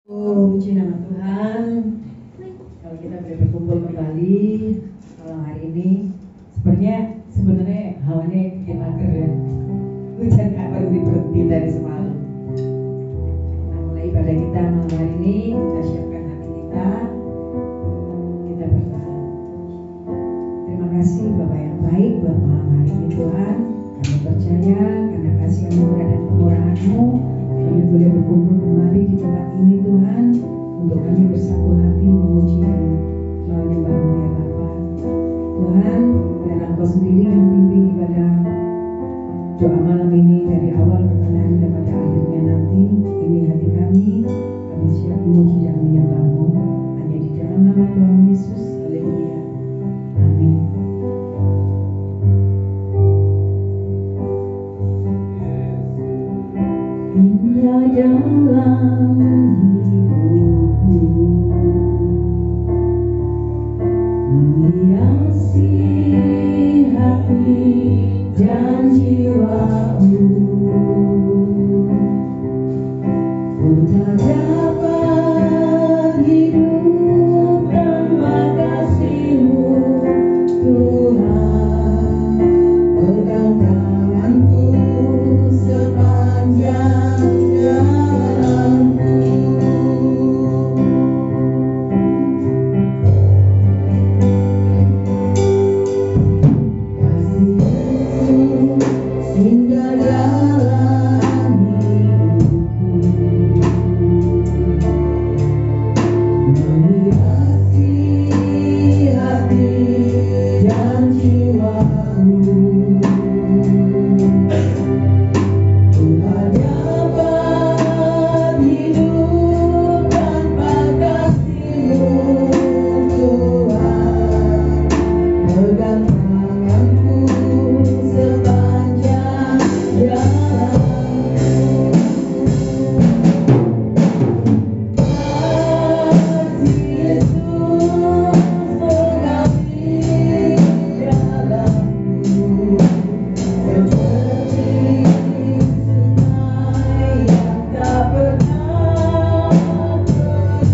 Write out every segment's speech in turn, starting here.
Puji nama Tuhan. Kalau kita boleh berkumpul kembali malam hari ini, sebenarnya hawanya enak ya. Hujan gak berhenti dari semalam. Nah, mulai ibadah kita malam hari ini, kita siapkan hati kita berdoa. Terima kasih Bapak yang baik buat malam hari ini Tuhan. Kami percaya karena kasih anugerah dan kemurahan-Mu, kami boleh berkumpul kembali di tempat ini Tuhan, untuk kami bersatu hati memuji dan menyembah-Mu ya Bapa. Tuhan, biar Engkau sendiri yang pimpin ibadah doa malam ini dari awal pertengahan dan pada akhirnya nanti. Ini hati kami siap memuji dan menyembah-Mu hanya di dalam nama Tuhan Yesus. Haleluya. Amin. Indah dalam hidupku, menghiasi hati dan jiwaku. Ku tak dapat hidup tanpa kasih-Mu Tuhan. Pegang tanganku sepanjang jalanku. Kasih Yesus indah dalam hidupku, menghiasi hati dan jiwaku. Ku tak dapat hidup tanpa kasih-Mu Tuhan. Pegang tanganku sepanjang jalanku. Kasih Yesus mengalir dalamku, seperti sungai yang tak pernah kering.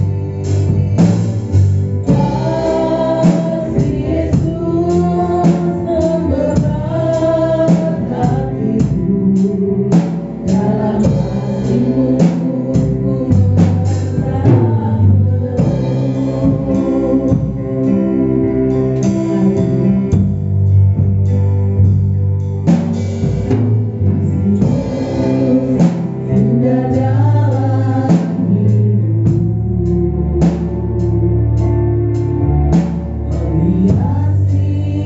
Kasih Yesus memberat hatiku, dalam hati-Mu ku indah dalam hidupku, menghiasi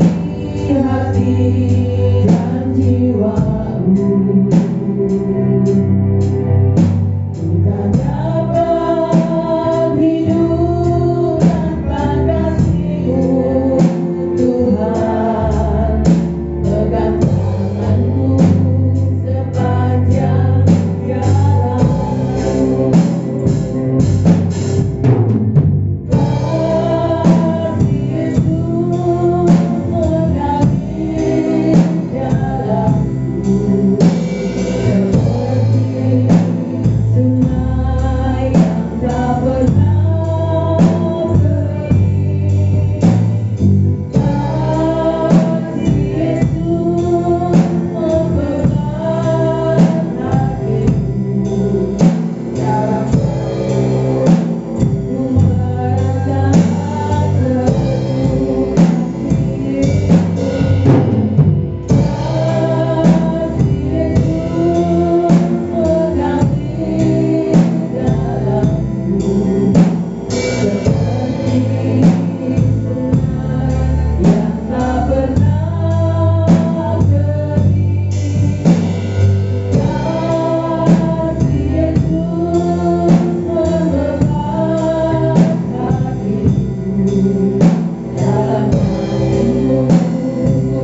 hati dan jiwaku. Ku tak dapat hidup tanpa kasih-Mu Tuhan. Pegang tanganku sepanjang jalanku. Kasih Yesus mengalir dalamku, seperti sungai yang tak pernah kering. Kasih Yesus memberat hatiku, dalam hatiku ku merasa teguh. Kasih Yesus mengalir dalamku, seperti sungai yang tak pernah kering. Kasih Yesus memberat hatiku, dalam hatiku ku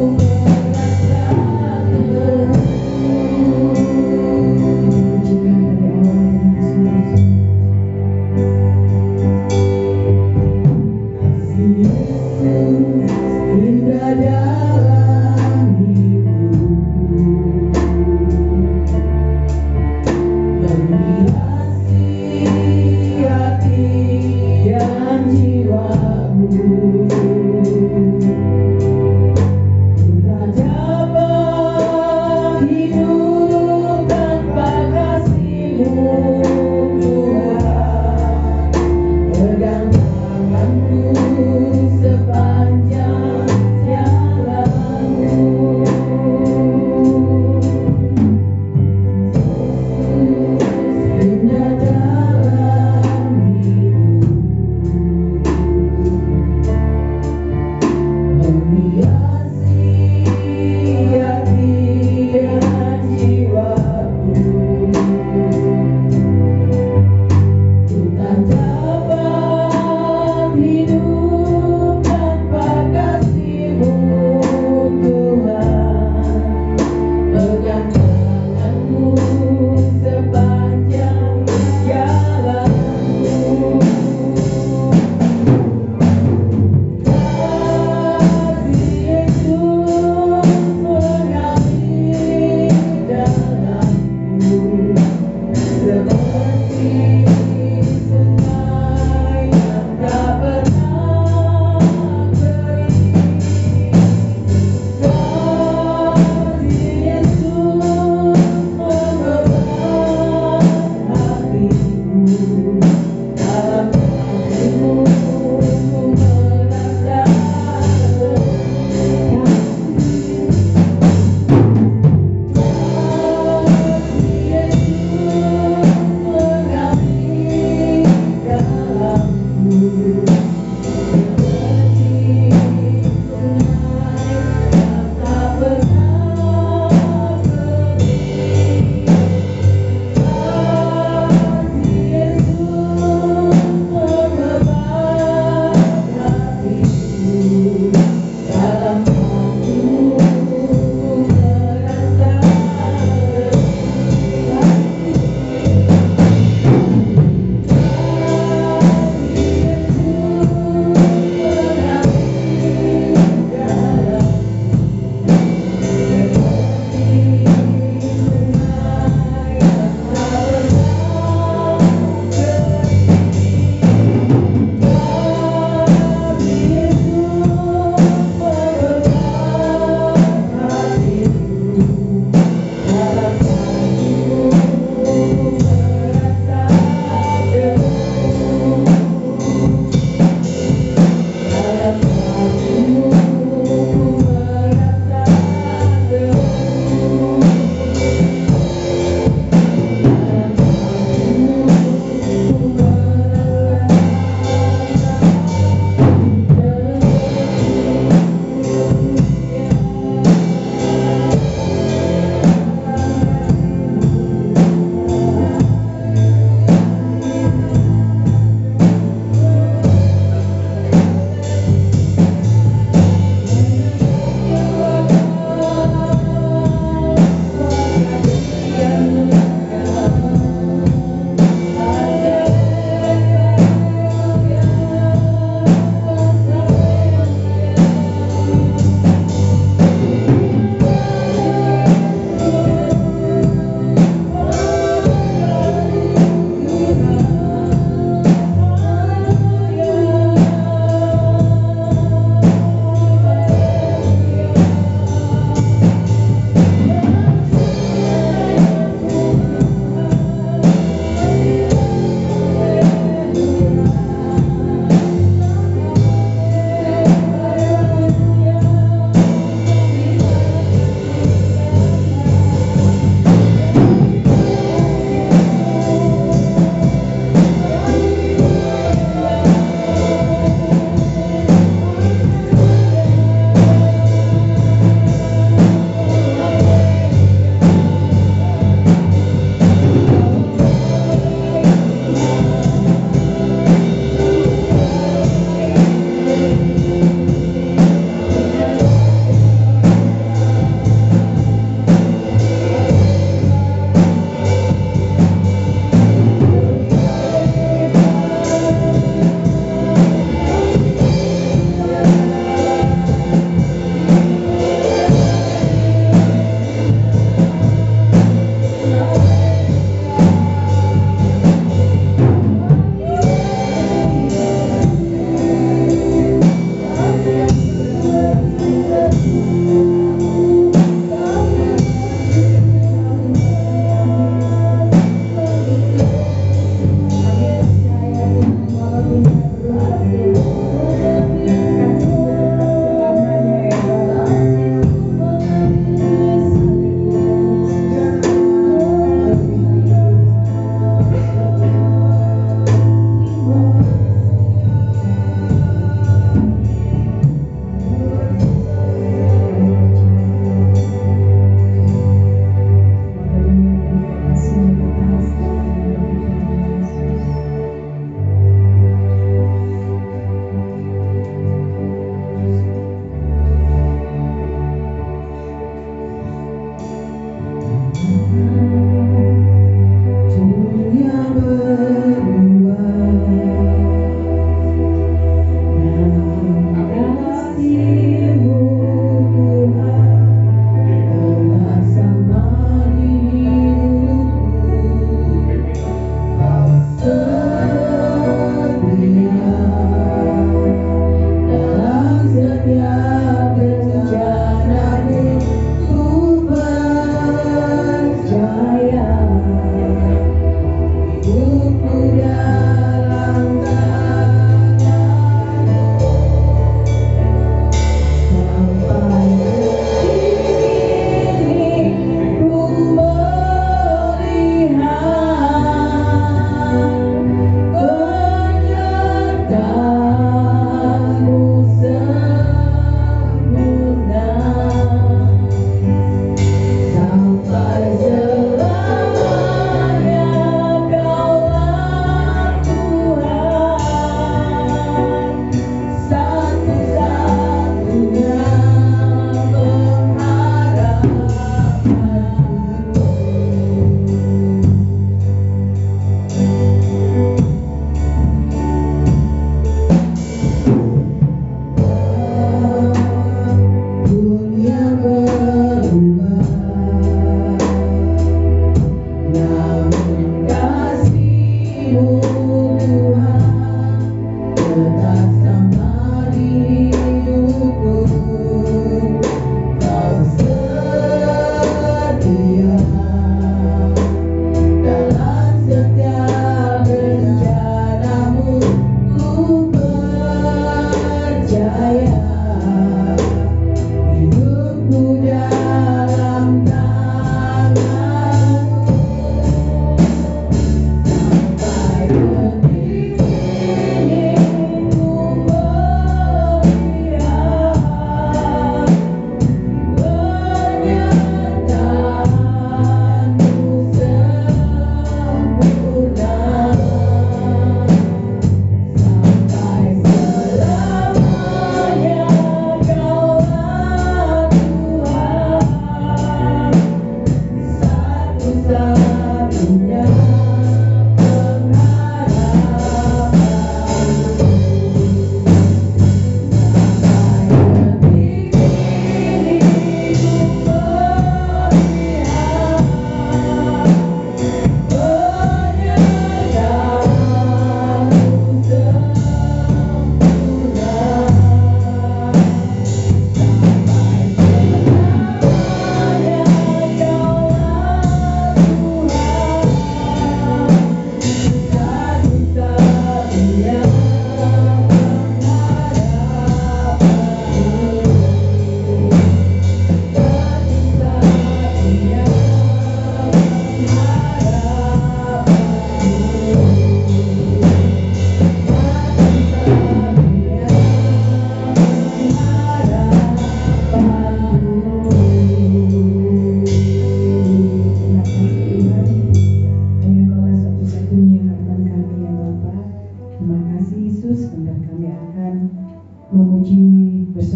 merasa teguh. Kasih Yesus indah dalam hidupku, menghiasi Tak dapat hidup tanpa kasih-Mu, Tuhan. Pegang tanganku sepanjang jalanmu. Indah dalam hidup.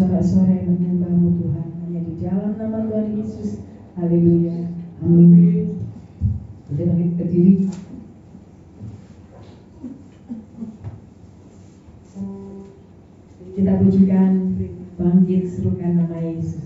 bersorak-sorai menyembahmu Tuhan. Hanya di dalam nama Tuhan Yesus. Haleluya. Amin. Kita bangkit berdiri. Kita pujikan, bangkit serukan nama Yesus.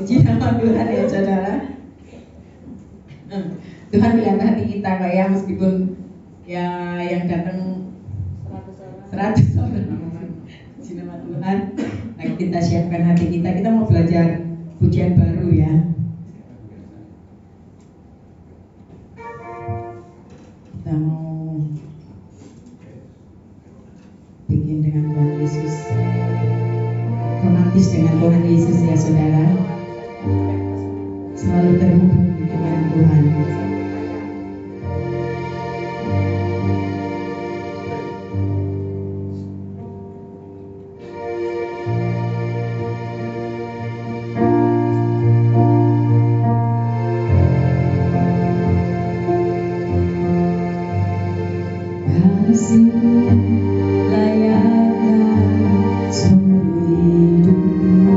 Puji nama Tuhan ya saudara. Tuhan melihat hati kita Pak ya, meskipun ya yang datang 100 orang. Puji nama Tuhan. Ayo kita siapkan hati kita. Kita mau belajar pujian baru ya. Kita mau bikin dengan Tuhan Yesus, romantis dengan Tuhan Yesus ya saudara. Selalu terhubung dengan Tuhan. Layakkan seluruh hidupku.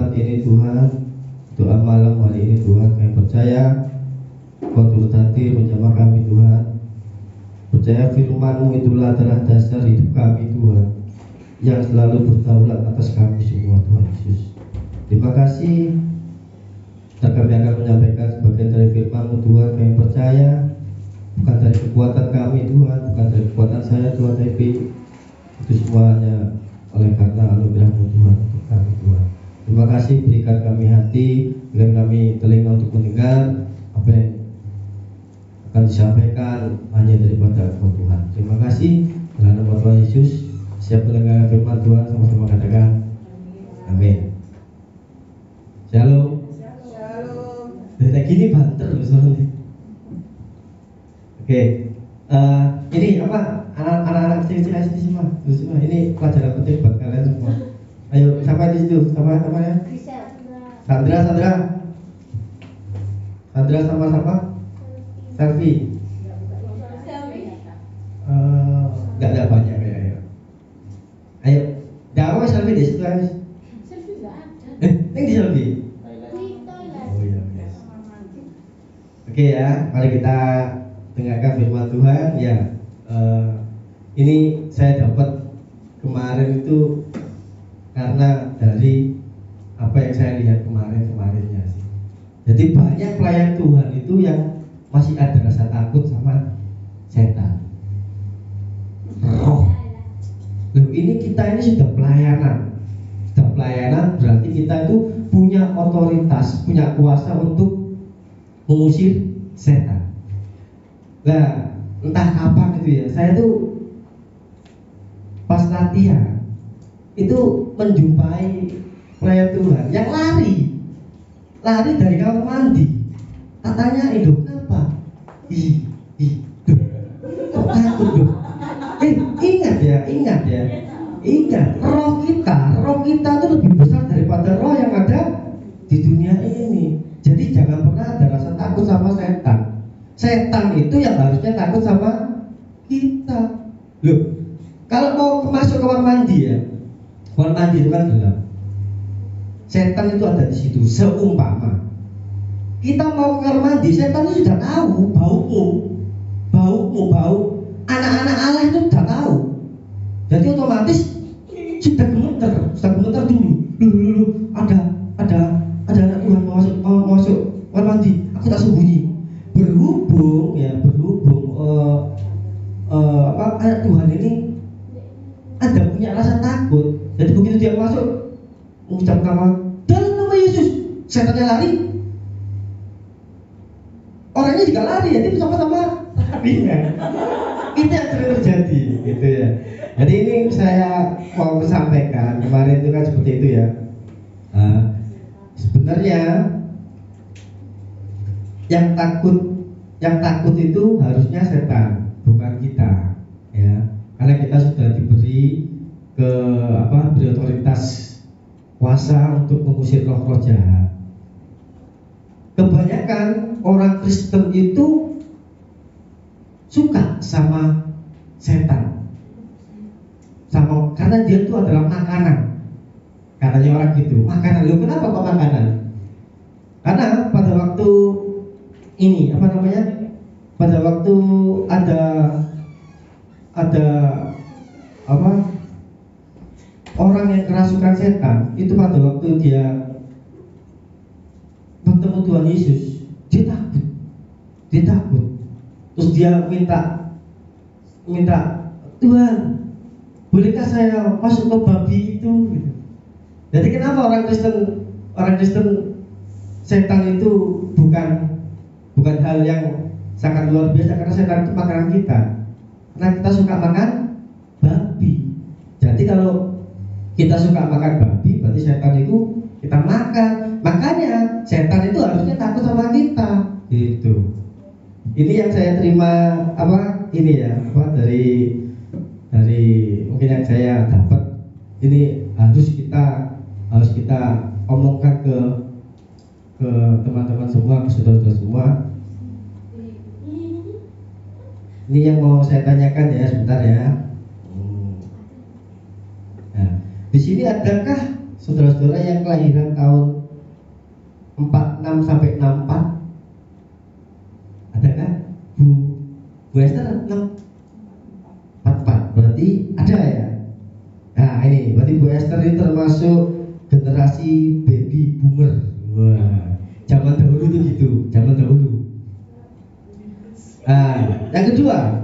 Jumat ini Tuhan, doa malam hari ini Tuhan, kami percaya Kau turut hadir menjamah kami Tuhan. Percaya firman-Mu itulah adalah dasar hidup kami Tuhan, yang selalu berdaulat atas kami semua Tuhan Yesus. Terima kasih. Dan kami akan menyampaikan sebagian dari firman-Mu Tuhan. Kami percaya bukan dari kekuatan kami Tuhan, bukan dari kekuatan saya Tuhan, tapi itu semuanya oleh karena anugerah-Mu Tuhan untuk kami Tuhan. Terima kasih, berikan kami hati, berikan kami telinga untuk mendengar apa yang akan disampaikan hanya daripada Engkau Tuhan. Terima kasih. Dalam nama Tuhan Yesus, siap mendengar firman Tuhan, sama-sama katakan amin. Shalom. Dari gini banter loh soalnya. Oke, ini apa anak-anak kecil-kecil di sini semua. Ini pelajaran penting buat kalian semua. Ayo sampai di situ, sama ya. Sandra sama Selfie. Nggak ada banyak kayaknya. Ayo, dakwah selfie di situ guys. Selfie nggak ada. Ini di selfie. Oh iya, guys. Oke ya, mari kita dengarkan firman Tuhan ya. Ini saya dapat kemarin itu karena dari apa yang saya lihat kemarinnya sih. Jadi banyak pelayan Tuhan itu yang masih ada rasa takut sama setan. Roh. Loh, ini kita ini sudah pelayanan. Sudah pelayanan berarti kita itu punya otoritas, punya kuasa untuk mengusir setan. Nah, entah kapan itu ya, saya tuh pas latihan itu menjumpai pelayan Tuhan yang lari dari kamar mandi. Tak tanya itu kenapa? Kok takut loh? Ingat roh kita itu lebih besar daripada roh yang ada di dunia ini. Jadi jangan pernah ada rasa takut sama setan. Setan itu yang harusnya takut sama kita. Loh, kalau mau masuk kamar mandi ya, kamar mandi itu kan gelap. Setan itu ada di situ. Seumpama kita mau ke kamar mandi, setan itu sudah tahu bau anak-anak Allah itu sudah tahu. Jadi otomatis sudah gemeter dulu. Ada anak Tuhan mau masuk kamar mandi. Aku tak sembunyi. Berhubung anak Tuhan ini ada punya rasa takut. Jadi begitu dia masuk mengucap dalam nama Yesus, setannya lari. Orangnya juga lari, jadi sama-sama larinya. Itu yang sering terjadi, gitu ya. Jadi ini saya mau sampaikan kemarin itu kan seperti itu ya. Sebenarnya yang takut itu harusnya setan, bukan kita, ya. Karena kita sudah diberi beri otoritas kuasa untuk mengusir roh-roh jahat. Kebanyakan orang Kristen itu suka sama setan, karena dia itu adalah makanan. Katanya orang gitu, makanan. Loh, kenapa kok makanan? Karena pada waktu ini pada waktu ada orang yang kerasukan setan, itu pada waktu dia bertemu Tuhan Yesus, dia takut. Terus dia minta, Tuhan, bolehkah saya masuk ke babi itu? Gitu. Jadi kenapa orang Kristen setan itu bukan hal yang sangat luar biasa, karena setan itu makanan kita. Karena kita suka makan babi. Jadi kalau kita suka makan babi, berarti setan itu kita makan. Makanya setan itu harusnya takut sama kita. Gitu. Ini yang saya terima dari mungkin yang saya dapat. Ini harus kita omongkan ke teman-teman semua, ke saudara-saudara semua. Ini yang mau saya tanyakan ya, sebentar ya. Nah, di sini adakah saudara-saudara yang kelahiran tahun 46 sampai 64? Ada kan? Bu Esther 44, berarti ada ya? Nah ini, berarti Bu Esther ini termasuk generasi baby boomer. Wah, zaman dahulu tuh gitu, zaman dahulu. Nah, yang kedua,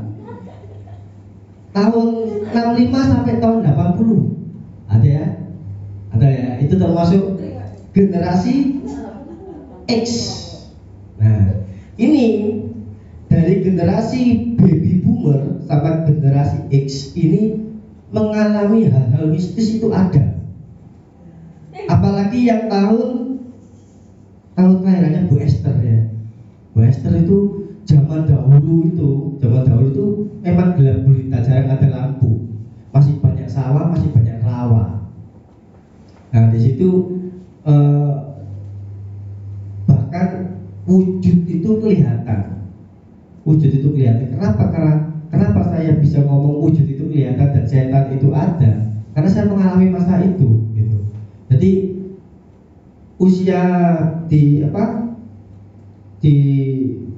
tahun 65 sampai tahun 80. Ada ya? Ada ya, itu termasuk generasi X. Nah, ini dari generasi baby boomer sampai generasi X ini mengalami hal-hal mistis itu ada. Apalagi yang tahun kelahirannya Bu Esther ya. Bu Esther itu zaman dahulu itu memang gelap gulita, jarang ada lampu, masih banyak sawah, masih banyak rawa. Nah di situ bahkan wujud itu kelihatan. Kenapa saya bisa ngomong wujud itu kelihatan dan setan itu ada? Karena saya mengalami masa itu, gitu. Jadi usia di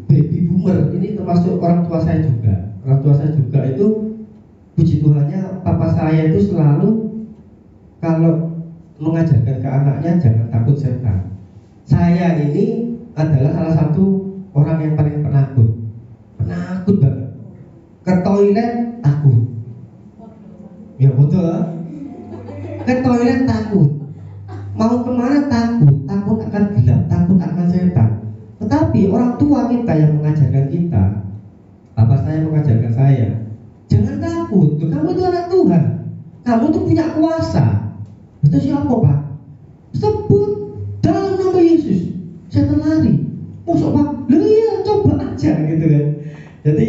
baby boomer ini termasuk orang tua saya juga. Orang tua saya juga itu, puji Tuhannya, papa saya itu selalu kalau mengajarkan ke anaknya jangan takut setan. Saya ini adalah salah satu orang yang paling penakut banget. Ke toilet takut. Ya betul. Ke toilet takut. Mau kemana takut akan gelap, takut akan setan. Tetapi orang tua kita yang mengajarkan kita, bapak saya mengajarkan saya, jangan takut. Kamu itu anak Tuhan. Kamu itu punya kuasa. Itu siapa Pak? Sebut dalam nama Yesus, setan lari. Masuk Pak? Loh iya, coba aja gitu kan. Jadi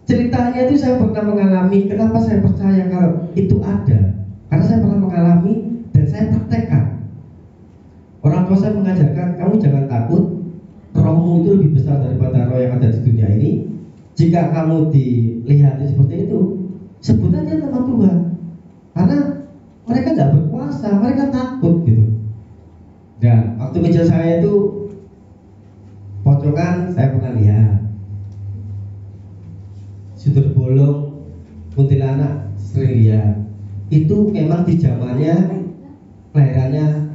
ceritanya itu saya pernah mengalami. Kenapa saya percaya kalau itu ada? Karena saya pernah mengalami dan saya praktekkan. Orang tua saya mengajarkan, kamu jangan takut, rohmu itu lebih besar daripada roh yang ada di dunia ini. Jika kamu dilihat seperti itu, sebut aja nama Tuhan. Karena mereka nggak berkuasa, mereka takut gitu. Nah, waktu kecil saya itu pocongan, saya pernah lihat sudut bolong, kuntilanak, sering lihat. Itu memang di zamannya kelahirannya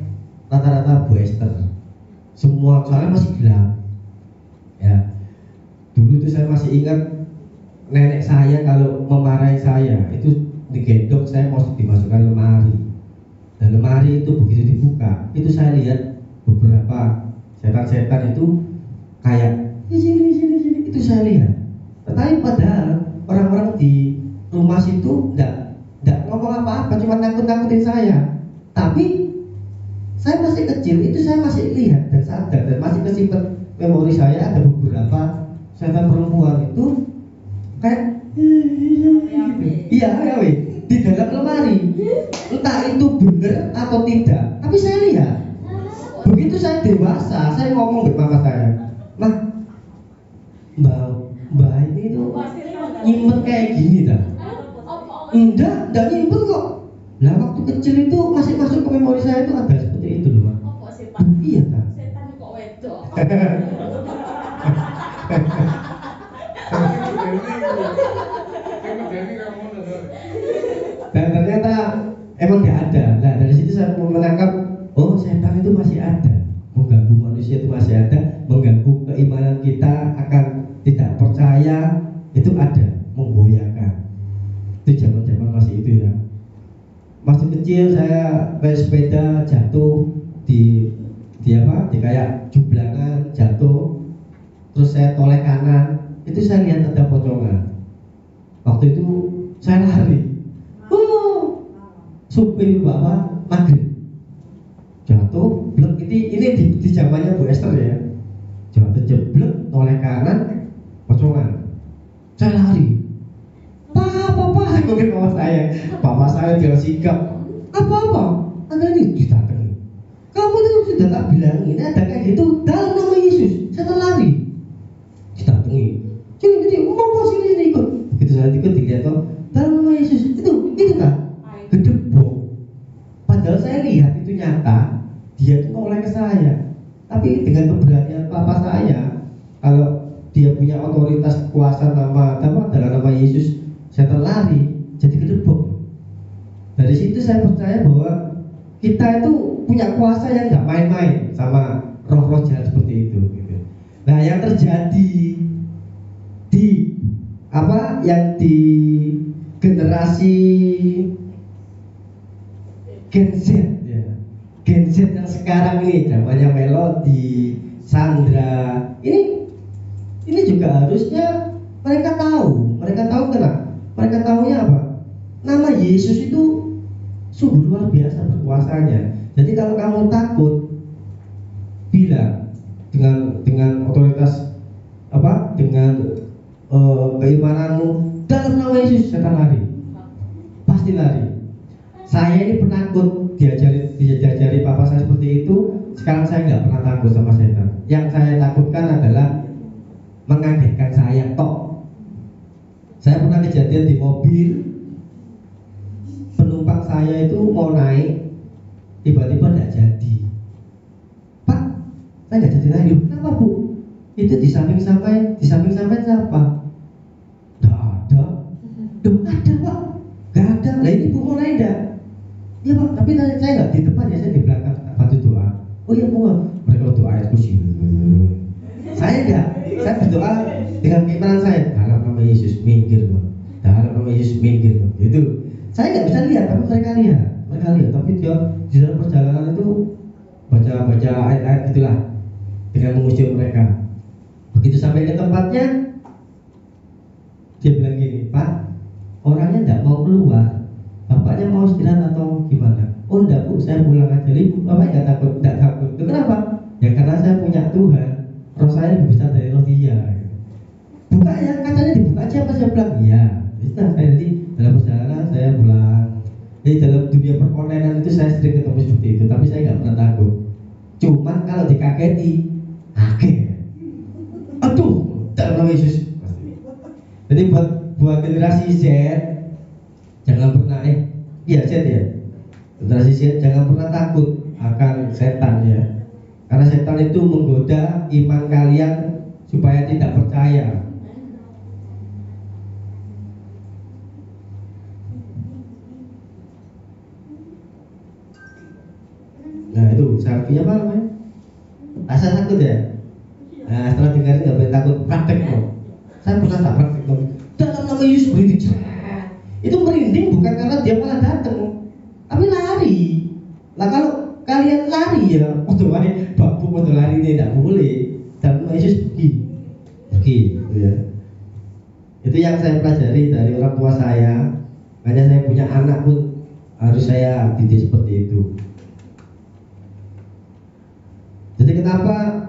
rata-rata Bu Esther. Semua soalnya masih gelap. Ya. Dulu itu saya masih ingat nenek saya kalau memarahi saya itu digendong, saya mau dimasukkan lemari. Dan lemari itu begitu dibuka, itu saya lihat beberapa setan-setan itu kayak di sini itu saya lihat. Tetapi padahal orang-orang di rumah situ enggak ngomong apa-apa, cuma nakut-nakutin saya. Tapi saya masih kecil, itu saya masih lihat dan sadar dan masih kesimpan memori saya ada beberapa setan perempuan itu kayak iya di dalam lemari. Entah itu benar atau tidak, tapi saya lihat. Begitu saya dewasa, saya ngomong ke mama saya, "Mah, Mbak ini tuh nyimpen kayak gini dah." Enggak nyimpen kok. Lah waktu kecil itu masih masuk ke memori saya itu ada seperti itu loh, Pak. Iya kan? Setan kok wedok. Dan ternyata emang nggak ada. Nah dari situ saya menangkap, oh setan itu masih ada, mengganggu manusia itu masih ada, mengganggu keimanan kita, akan tidak percaya itu ada, menggoyahkan. Itu zaman masih itu ya. Masih kecil saya naik sepeda jatuh di kayak jublangan jatuh, terus saya toleh kanan, itu saya lihat ada pocongan. Waktu itu saya lari, supir bapak maghrib jatuh, blek. Ini di zamannya Bu Esther ya, jatuh jeblek, toleh kanan, pocongan. Saya lari, Pak, mungkin bapak saya jangan sikap. Apa? Anda ini didatangi. Kamu itu sudah tak bilangin ada kayak gitu dalam nama Yesus. Saya lari, didatangi. Jadi mau sini ikut. Begitu saya ikut dilihat dalam nama Yesus itu kan gedebok. Pada Tapi dengan keberanian papa saya, kalau dia punya otoritas kuasa nama adalah nama Yesus, setan lari jadi gedebuk. Dari situ saya percaya bahwa kita itu punya kuasa yang nggak main-main sama roh-roh jahat seperti itu. Gitu. Nah, yang terjadi di yang di generasi Gen Z, ya. Gen Z yang sekarang ini zamannya Melody, Sandra, ini juga harusnya mereka tahu kenapa? Mereka tahunya apa? Nama Yesus itu sungguh luar biasa berkuasanya. Jadi kalau kamu takut, bilang dengan otoritas dengan keimananmu dalam nama Yesus, setan lari, pasti lari. Saya ini penakut, diajari papa saya seperti itu. Sekarang saya nggak pernah takut sama setan. Yang saya takutkan adalah mengagetkan saya tok. Saya pernah kejadian di mobil, penumpang saya itu mau naik, tiba-tiba tidak jadi. Pak, saya nggak jadi naik. Kenapa bu? Itu di samping sampai siapa? Nggak ada. Duh, ada pak. Nggak ada. Lah ini bu mau naik nggak? Iya pak. Tapi saya nggak di depan ya, saya di belakang. Bantu doa. Oh iya bu. Mereka doa ayat kursi. Saya enggak. Saya berdoa dengan keimanan saya. Dalam nama Yesus minggir bu. Dalam nama Yesus minggir bu. Itu. Saya nggak bisa lihat, tapi mereka lihat. Tapi dia di dalam perjalanan itu baca ayat-ayat gitulah dengan mengusir mereka. Begitu sampai ke tempatnya, dia bilang gini, Pak, orangnya nggak mau keluar, bapaknya mau istirahat atau gimana? Oh enggak bu, saya pulang aja. Ibu, bapak nggak takut. Kenapa? Ya karena saya punya Tuhan, roh saya lebih besar dari roh dia. Buka ya, kacanya dibuka aja. Apa saya bilang iya. Nah, saya nanti dalam perjalanan saya pulang. Jadi dalam dunia perkonenan itu saya sering ketemu seperti itu, tapi saya nggak pernah takut. Cuman kalau dikageti, kaget. Aduh, dalam nama Yesus. Jadi buat generasi Z, jangan pernah Z ya. Generasi Z jangan pernah takut akan setan ya. Karena setan itu menggoda iman kalian supaya tidak percaya. Nah itu selfie apa namanya? Rasa takut ya? Nah setelah dengar nggak boleh takut, praktek kok. Saya pernah tak praktek kok. Dalam nama Yesus merinding. Itu merinding bukan karena dia malah datang, tapi lari. Lah kalau kalian lari ya, babu lari tidak boleh. Dalam nama Yesus pergi, gitu ya. Itu yang saya pelajari dari orang tua saya. Makanya saya punya anak pun harus saya didik seperti itu. Jadi kenapa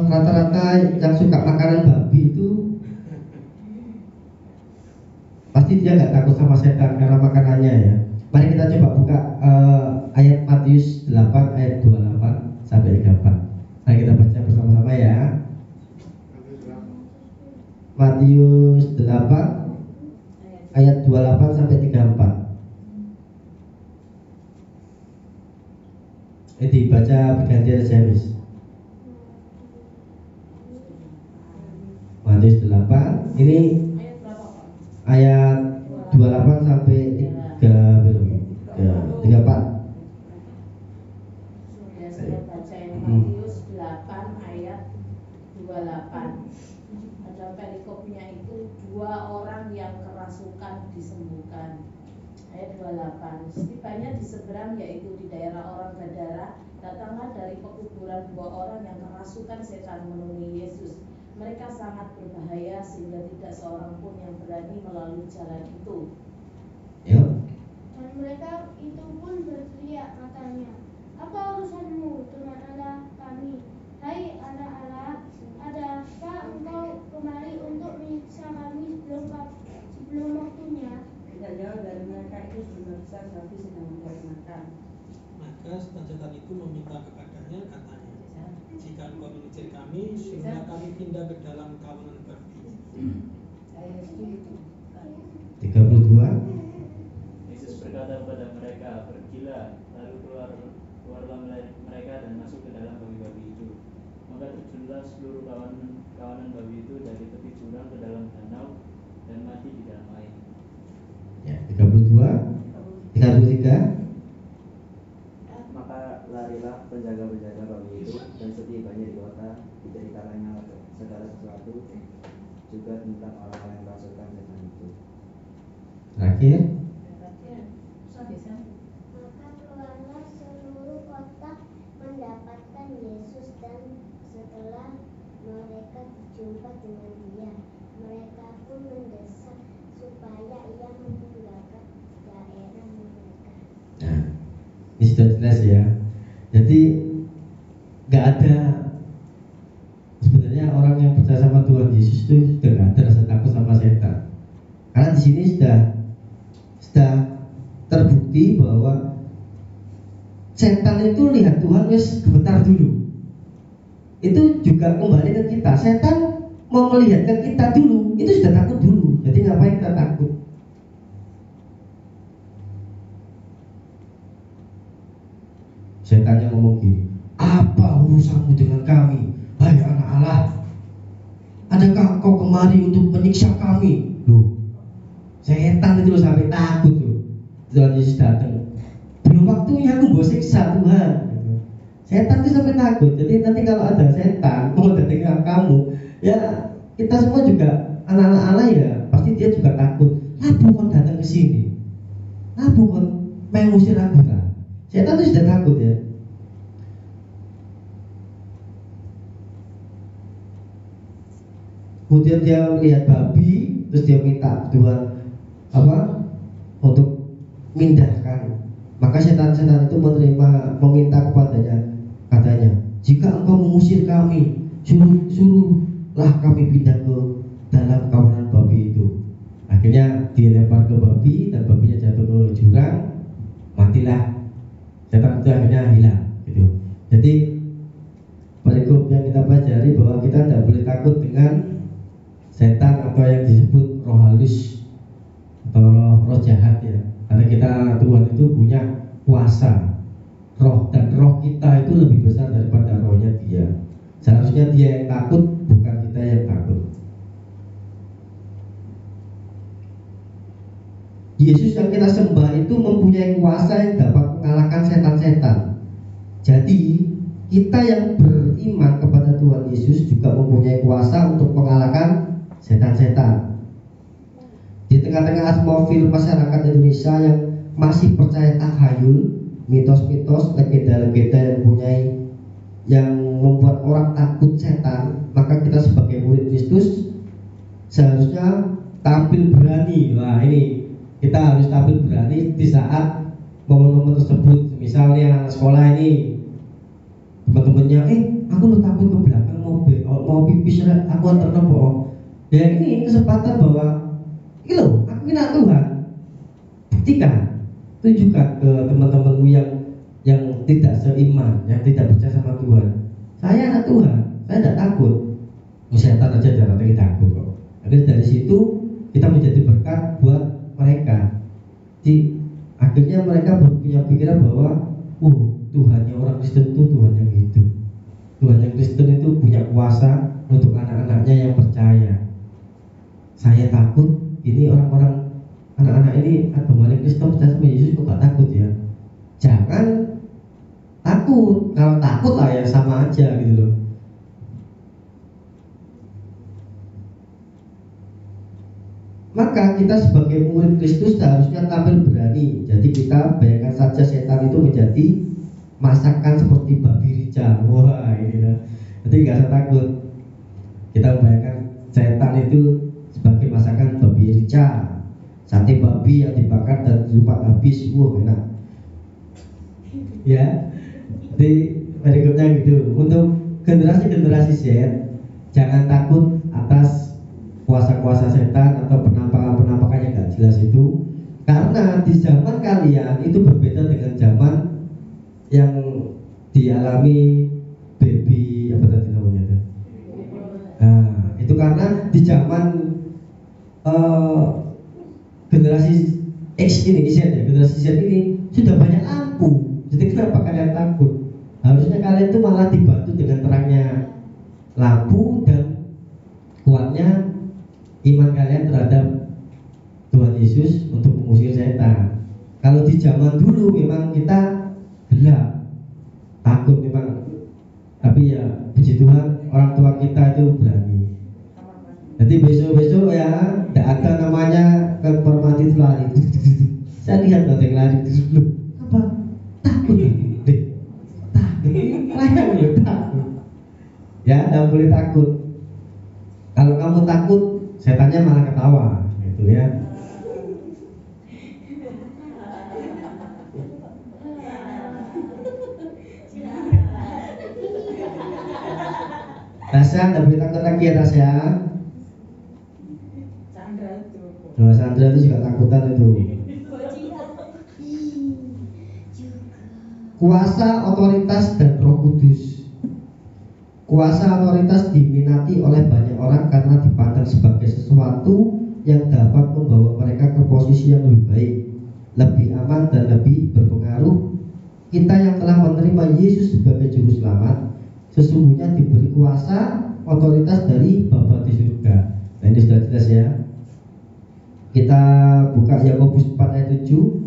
rata-rata yang suka makanan babi itu pasti dia nggak takut sama setan karena makanannya ya. Mari kita coba buka ayat Matius 8 ayat 28 sampai 34. Mari kita baca bersama-sama ya. Matius 8 ayat 28 sampai 34. Dibaca bergantian saja Miss. Matius 8 ini ayat 28 sampai 34. Saya bacain Matius 8 ayat 28. Ada perikopnya itu, 2 orang yang kerasukan disembuhkan. Ayat 28. Setibanya di seberang, yaitu di daerah orang Gadara, datanglah dari pekuburan 2 orang yang kerasukan setan menemui Yesus. Mereka sangat berbahaya sehingga tidak seorang pun yang berani melalui jalan itu. Dan mereka itu pun berteriak, katanya, apa urusanmu dengan Allah kami? Hai anak Allah, adakah engkau kemari untuk menyiksa kami sebelum waktunya? Tidak jauh dari mereka itu sebesar sapi sedang mencari makan. Maka setan itu meminta kepadanya, katanya, jika engkau mengejek kami, suruhlah kami pindah ke dalam kawanan babi. Ayat 32. Yesus berkata kepada mereka, pergilah, lalu keluarlah mereka dan masuk ke dalam babi-babi itu. Maka terjunlah seluruh kawanan babi itu dari tepi jurang ke dalam danau dan mati di dalam air. Ya, 32, 33. Maka larilah penjaga-penjaga babi itu, dan setibanya di kota diceritakannya segala sesuatu juga tentang orang-orang yang kerasukan setan itu. Terakhir. Maka keluarlah seluruh kota mendapatkan Yesus, dan setelah mereka berjumpa dengan dia, mereka pun mendesak supaya ia meninggalkan daerah mereka. Nah, ini sudah jelas ya. Jadi nggak ada, sebenarnya orang yang percaya sama Tuhan Yesus itu sudah nggak ada rasa takut sama setan. Karena di sini sudah terbukti bahwa setan itu lihat Tuhan wis gemetar dulu. Itu juga kembali ke kita. Setan mau melihat ke kita dulu, itu sudah takut dulu. Jadi ngapain kita takut? Setannya ngomong gini, apa urusanmu dengan kami, hai anak Allah? Adakah kau kemari untuk menyiksa kami? Loh, setan itu loh sampai takut loh. Tuhan Yesus datang, belum waktunya aku mau siksa Tuhan. Setan itu sampai takut. Jadi nanti kalau ada setan mau datang kamu, ya kita semua juga anak-anak Allah ya, pasti dia juga takut. Apa kau datang ke sini? Apa kau mengusir aku kan? Setan itu sudah takut ya. Kemudian dia lihat babi, terus dia minta Tuhan untuk mindahkan. Maka setan-setan itu meminta kepadanya, katanya, jika engkau mengusir kami, suruhlah kami pindah ke dalam kawanan babi itu. Akhirnya dilempar ke babi dan babinya jatuh ke jurang, matilah. Setan itu akhirnya hilang gitu. Jadi perikop yang kita pelajari bahwa kita tidak boleh takut dengan setan atau yang disebut roh halus atau roh jahat ya. Karena kita Tuhan itu punya kuasa roh, dan roh kita itu lebih besar daripada rohnya dia. Seharusnya dia yang takut, bukan kita yang takut. Yesus yang kita sembah itu mempunyai kuasa yang dapat mengalahkan setan-setan. Jadi kita yang beriman kepada Tuhan Yesus juga mempunyai kuasa untuk mengalahkan setan-setan. Di tengah-tengah atmosfer masyarakat Indonesia yang masih percaya takhayul, mitos-mitos, legenda-legenda yang membuat orang takut setan, maka kita sebagai murid Kristus seharusnya tampil berani. Wah, ini kita harus tampil berani di saat momen-momen tersebut. Misalnya sekolah ini teman-temannya, aku lu takut ke belakang mau pipis, aku antar nopo. Ya ini kesempatan bahwa ini loh, aku ini anak Tuhan. Buktikan, tunjukkan ke teman-temanmu yang tidak seiman, yang tidak percaya sama Tuhan. Saya anak Tuhan, saya tidak takut. Setan aja jangan lagi takut kok. Tapi dari situ kita menjadi berkat buat mereka. Akhirnya mereka punya pikiran bahwa Tuhannya orang Kristen itu Tuhan yang hidup. Tuhan yang Kristen itu punya kuasa untuk anak-anaknya yang percaya. Saya takut, ini orang-orang anak-anak ini agama Kristen percaya sama Yesus kok gak takut ya? Jangan takut. Kalau takut lah ya sama aja gitu loh. Maka kita sebagai murid Kristus seharusnya tampil berani. Jadi kita bayangkan saja setan itu menjadi masakan seperti babi rica. Wah ini lah. Jadi gak usah takut. Kita bayangkan setan itu sebagai masakan babi rica, sate babi yang dibakar dan dilupat habis. Wah enak. Ya. Jadi berikutnya gitu. Untuk generasi-generasi Z, jangan takut atas kuasa-kuasa setan atau penampakan-penampakan yang gak jelas itu, karena di zaman kalian itu berbeda dengan zaman yang dialami baby apa tadi namanya itu. Nah, itu karena di zaman generasi X ini, Z ya, generasi Z ini sudah banyak lampu. Jadi kenapa kalian takut? Harusnya kalian itu malah dibantu dengan terangnya lampu dan kuatnya iman kalian terhadap Tuhan Yesus untuk mengusir setan. Kalau di zaman dulu memang kita gelap, takut memang. Tapi ya puji Tuhan orang tua kita itu berani. Jadi besok-besok ya tidak ada namanya konfirmasi itu lari. Saya lihat ada yang lari dulu. Apa? Takut deh. Takut. Takut. Ya, tidak boleh takut. Kalau kamu takut, setannya malah ketawa, gitu ya. Tasya, tidak boleh takut lagi ya Tasya. Sandra itu juga takutan itu. Kuasa, otoritas, dan Roh Kudus. Kuasa otoritas diminati oleh banyak orang karena dipandang sebagai sesuatu yang dapat membawa mereka ke posisi yang lebih baik, lebih aman, dan lebih berpengaruh. Kita yang telah menerima Yesus sebagai Juru Selamat sesungguhnya diberi kuasa otoritas dari Bapa di surga. Nah, ini sudah jelas ya. Kita buka Yakobus 4 ayat 7.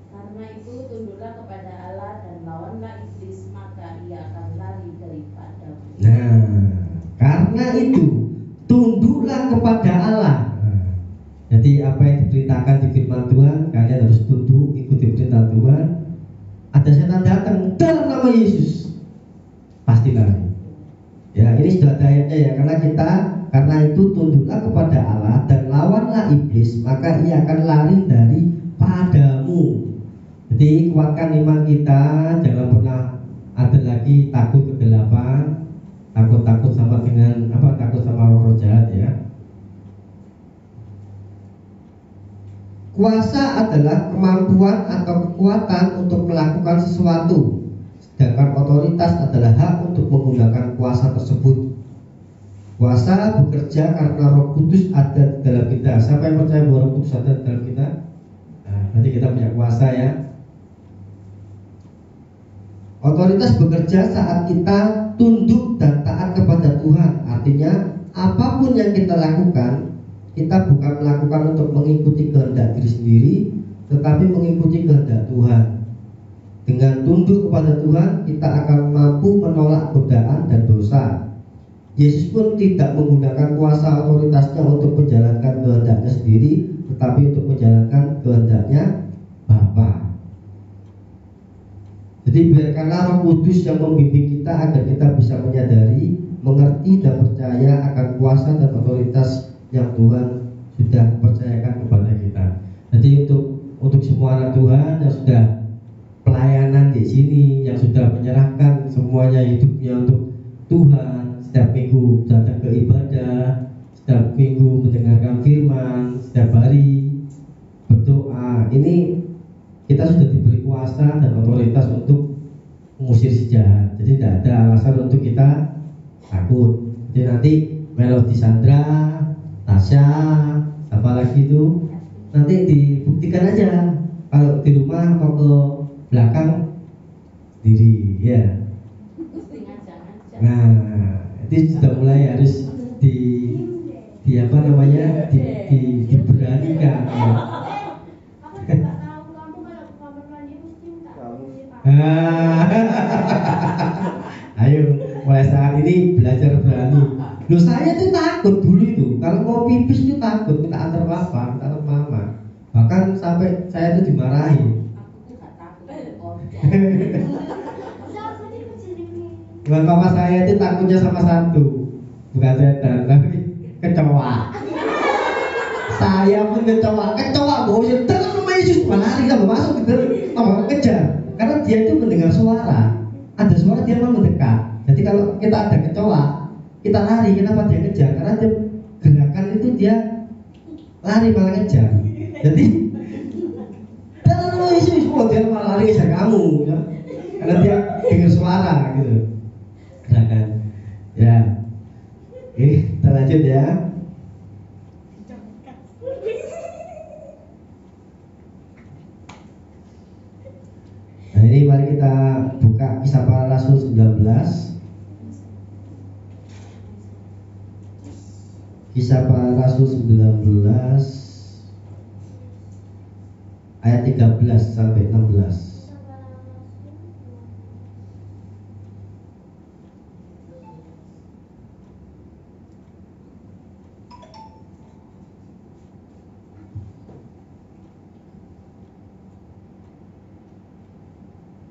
Karena itu tunduklah kepada Allah dan lawanlah iblis, maka ia akan lari daripadamu. Nah, karena itu tunduklah kepada Allah. Jadi apa yang diberitakan di firman Tuhan, kalian harus tunduk, ikuti perintah Tuhan. Ada setan datang dalam nama Yesus, pasti lari. Ya, ini sudah ada ayatnya ya. Karena itu tunduklah kepada Allah dan lawanlah iblis, maka ia akan lari daripadamu. Jadi kuatkan iman kita, jangan pernah ada lagi takut kegelapan, takut sama dengan takut sama roh jahat ya. Kuasa adalah kemampuan atau kekuatan untuk melakukan sesuatu, sedangkan otoritas adalah hak untuk menggunakan kuasa tersebut. Kuasa bekerja karena Roh Kudus ada di dalam kita. Siapa yang percaya bahwa Roh Kudus ada di dalam kita? Nah, nanti kita punya kuasa ya. Otoritas bekerja saat kita tunduk dan taat kepada Tuhan. Artinya apapun yang kita lakukan, kita bukan melakukan untuk mengikuti kehendak diri sendiri, tetapi mengikuti kehendak Tuhan. Dengan tunduk kepada Tuhan, kita akan mampu menolak godaan dan dosa. Yesus pun tidak menggunakan kuasa otoritasnya untuk menjalankan kehendaknya sendiri, tetapi untuk menjalankan kehendaknya Bapa. Jadi biarkanlah Roh Kudus yang membimbing kita agar kita bisa menyadari, mengerti dan percaya akan kuasa dan otoritas yang Tuhan sudah percayakan kepada kita. Jadi untuk semua anak Tuhan yang sudah pelayanan di sini, yang sudah menyerahkan semuanya hidupnya untuk Tuhan, setiap minggu datang ke ibadah, setiap minggu mendengarkan firman, setiap hari berdoa, ini kita sudah diberi kuasa dan otoritas untuk mengusir si jahat. Jadi tidak ada alasan untuk kita takut. Jadi nanti Melody Sandra, Tasya, apa lagi itu nanti dibuktikan aja. Kalau di rumah mau ke belakang diri ya. Nah, itu sudah mulai harus diberanikan ya. Ayo mulai saat ini belajar berani. Loh, saya tuh takut dulu itu. Kalau mau pipis tuh takut, minta antar papa, minta antar mama. Bahkan sampai saya tuh dimarahi. Dengan papa saya itu takutnya sama satu, bukan setan, tapi kecoa. Saya pun kecoa baunya dalam nama Yesus, lari sama masuk gitu, kejar. Karena dia itu mendengar suara, ada suara dia mau mendekat. Jadi kalau kita ada kecoa, kita lari. Kenapa dia kejar? Karena dia gerakan itu dia lari malah ngejar. Jadi dalam nama Yesus, dia malah lari ngejar kamu ya. Karena dia dengar suara gitu. Gerakan. Ya. Oke, kita lanjut ya. Nah ini mari kita buka Kisah Para Rasul 19. Kisah Para Rasul 19 ayat 13 sampai 16.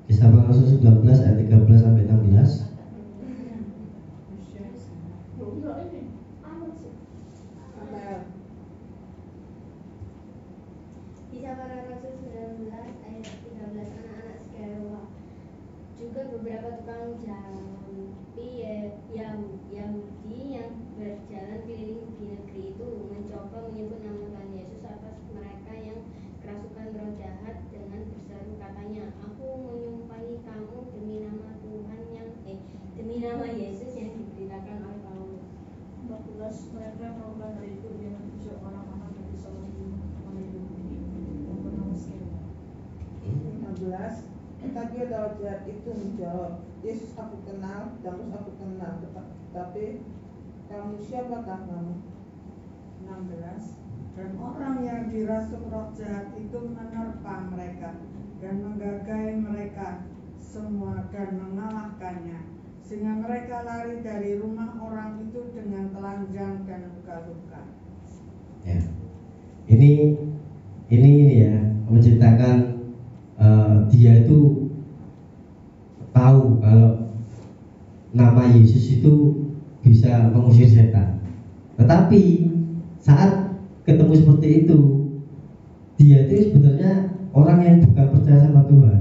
Kisah Para Rasul 19 ayat 13 sampai 16. Kisah Para Rasul 19 ayat 13. Anak-anak sekalian, juga beberapa tukang jampi Yahudi yang berjalan keliling di negeri itu mencoba menyebut nama Tuhan Yesus atas mereka yang kerasukan roh jahat dengan berseru, katanya, aku menyumpahi kamu demi nama Tuhan demi nama Yesus yang diberitakan oleh Paulus. 14. Mereka melakukan hal itu dengan tujuh orang-orang dari salah satu Yahudi yang bernama Skeva. 15. Tetapi roh jahat itu menjawab, Yesus aku kenal, Damaskus aku kenal, tetapi kamu siapakah kamu? 16. Dan orang yang dirasuk roh jahat itu menerpa mereka dan menggagai mereka semua dan mengalahkannya, sehingga mereka lari dari rumah orang itu dengan telanjang dan luka-luka. Ya. Ini ya menceritakan dia itu tahu kalau nama Yesus itu bisa mengusir setan. Tetapi saat ketemu seperti itu, dia itu sebenarnya orang yang bukan percaya sama Tuhan.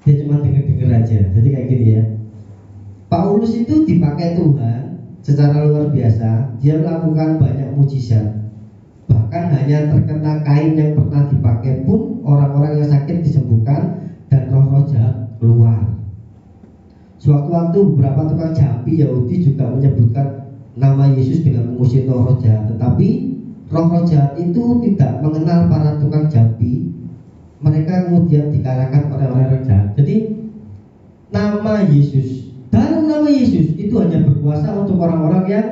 Dia cuma dengar-dengar aja. Jadi kayak gini ya. Paulus itu dipakai Tuhan secara luar biasa. Dia melakukan banyak mujizat. Bahkan hanya terkena kain yang pernah dipakai pun orang-orang yang sakit disembuhkan dan roh-roh jahat keluar. Sewaktu-waktu beberapa tukang jampi Yahudi juga menyebutkan nama Yesus dengan mengusir roh jahat. Tetapi roh-roh jahat itu tidak mengenal para tukang jampi. Mereka kemudian dikalahkan oleh orang-orang jahat. Jadi nama Yesus, dalam nama Yesus itu hanya berkuasa untuk orang-orang yang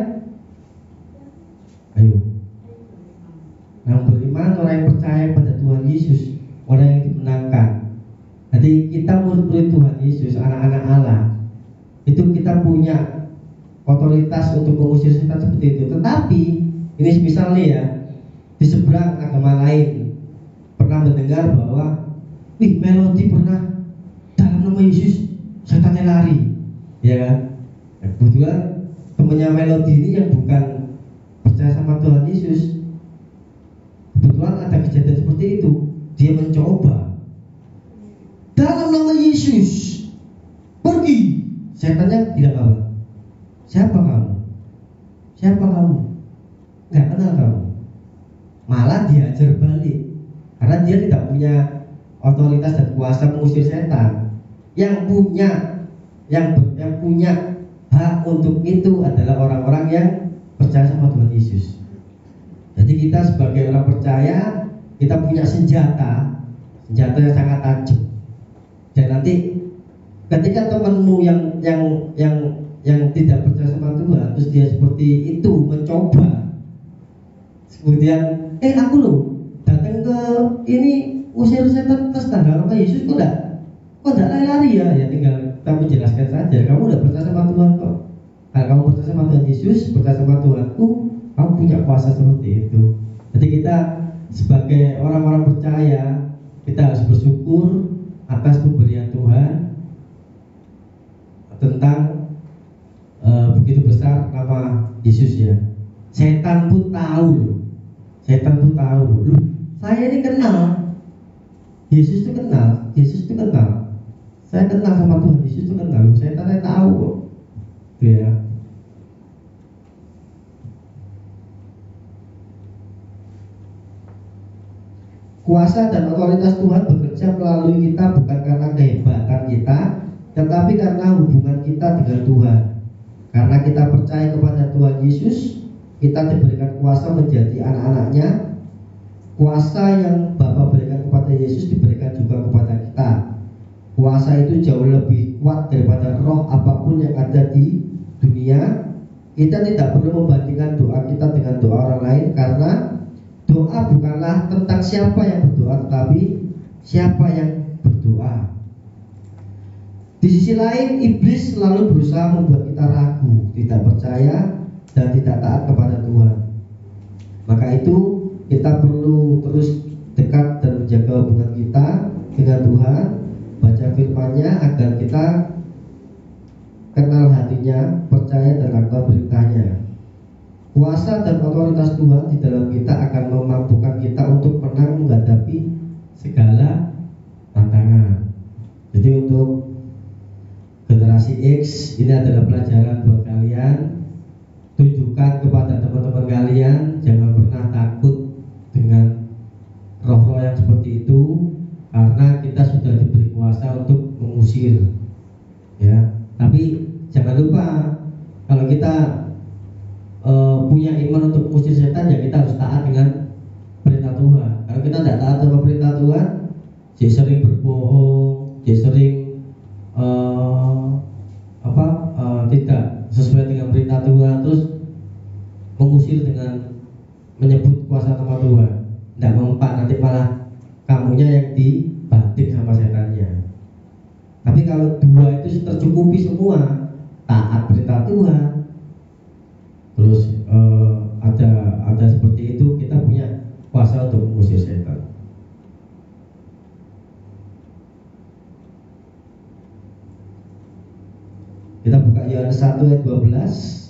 beriman, orang yang percaya pada Tuhan Yesus, orang yang dimenangkan. Jadi kita murid-murid Tuhan Yesus, anak-anak Allah, itu kita punya otoritas untuk mengusir setan seperti itu. Tetapi ini misal nih ya, di seberang agama lain pernah mendengar bahwa melodi pernah dalam nama Yesus setannya lari, ya kan? Kebetulan temannya melodi ini yang bukan percaya sama Tuhan Yesus, kebetulan ada kejadian seperti itu. Dia mencoba dalam nama Yesus pergi, setannya tidak apa. Siapa kamu? Siapa kamu? Nggak kenal kamu. Malah diajar balik karena dia tidak punya otoritas dan kuasa mengusir setan. Yang punya hak untuk itu adalah orang-orang yang percaya sama Tuhan Yesus. Jadi kita sebagai orang percaya, kita punya senjata yang sangat tajam. Dan nanti ketika temanmu yang tidak percaya sama Tuhan, terus dia seperti itu mencoba, kemudian aku loh datang ke ini usir setan atas nama Yesus, kok enggak lari-lari ya tinggal kita menjelaskan saja, kamu udah percaya sama Tuhan kok. Kalau kamu percaya sama Tuhan Yesus, percaya sama Tuhanku, kamu punya kuasa seperti itu. Jadi kita sebagai orang-orang percaya, kita harus bersyukur atas pemberian Tuhan tentang begitu besar nama Yesus ya. Setan pun tahu. Saya ini kenal Yesus itu kenal. Saya kenal sama Tuhan Yesus itu kenal. Setannya tahu kok. Itu ya. Kuasa dan otoritas Tuhan bekerja melalui kita bukan karena kehebatan kita, tetapi karena hubungan kita dengan Tuhan. Karena kita percaya kepada Tuhan Yesus, kita diberikan kuasa menjadi anak-anaknya. Kuasa yang Bapa berikan kepada Yesus diberikan juga kepada kita. Kuasa itu jauh lebih kuat daripada roh apapun yang ada di dunia. Kita tidak perlu membandingkan doa kita dengan doa orang lain, karena doa bukanlah tentang siapa yang berdoa, tetapi siapa yang berdoa. Di sisi lain, iblis selalu berusaha membuat kita ragu, tidak percaya, dan tidak taat kepada Tuhan. Maka itu kita perlu terus dekat dan menjaga hubungan kita dengan Tuhan, baca firman-Nya agar kita kenal hatinya, percaya dan lakukan perintahnya. Kuasa dan otoritas Tuhan di dalam kita akan memampukan kita untuk menang menghadapi segala tantangan. Jadi untuk generasi X, ini adalah pelajaran buat kalian. Tunjukkan kepada teman-teman kalian, jangan pernah takut dengan roh-roh yang seperti itu, karena kita sudah diberi kuasa untuk mengusir. Ya, tapi jangan lupa kalau kita punya iman untuk mengusir setan, ya kita harus taat dengan perintah Tuhan. Kalau kita tidak taat sama perintah Tuhan, dia sering berbohong, dia sering tidak sesuai dengan perintah Tuhan, terus mengusir dengan menyebut kuasa nama Tuhan. Tidak mempan, nanti malah kamunya yang dibanting sama setannya. Tapi kalau dua itu tercukupi semua, taat perintah Tuhan, terus ada seperti itu, kita punya kuasa untuk mengusir setan. Kita buka Yohanes 1 ayat 12.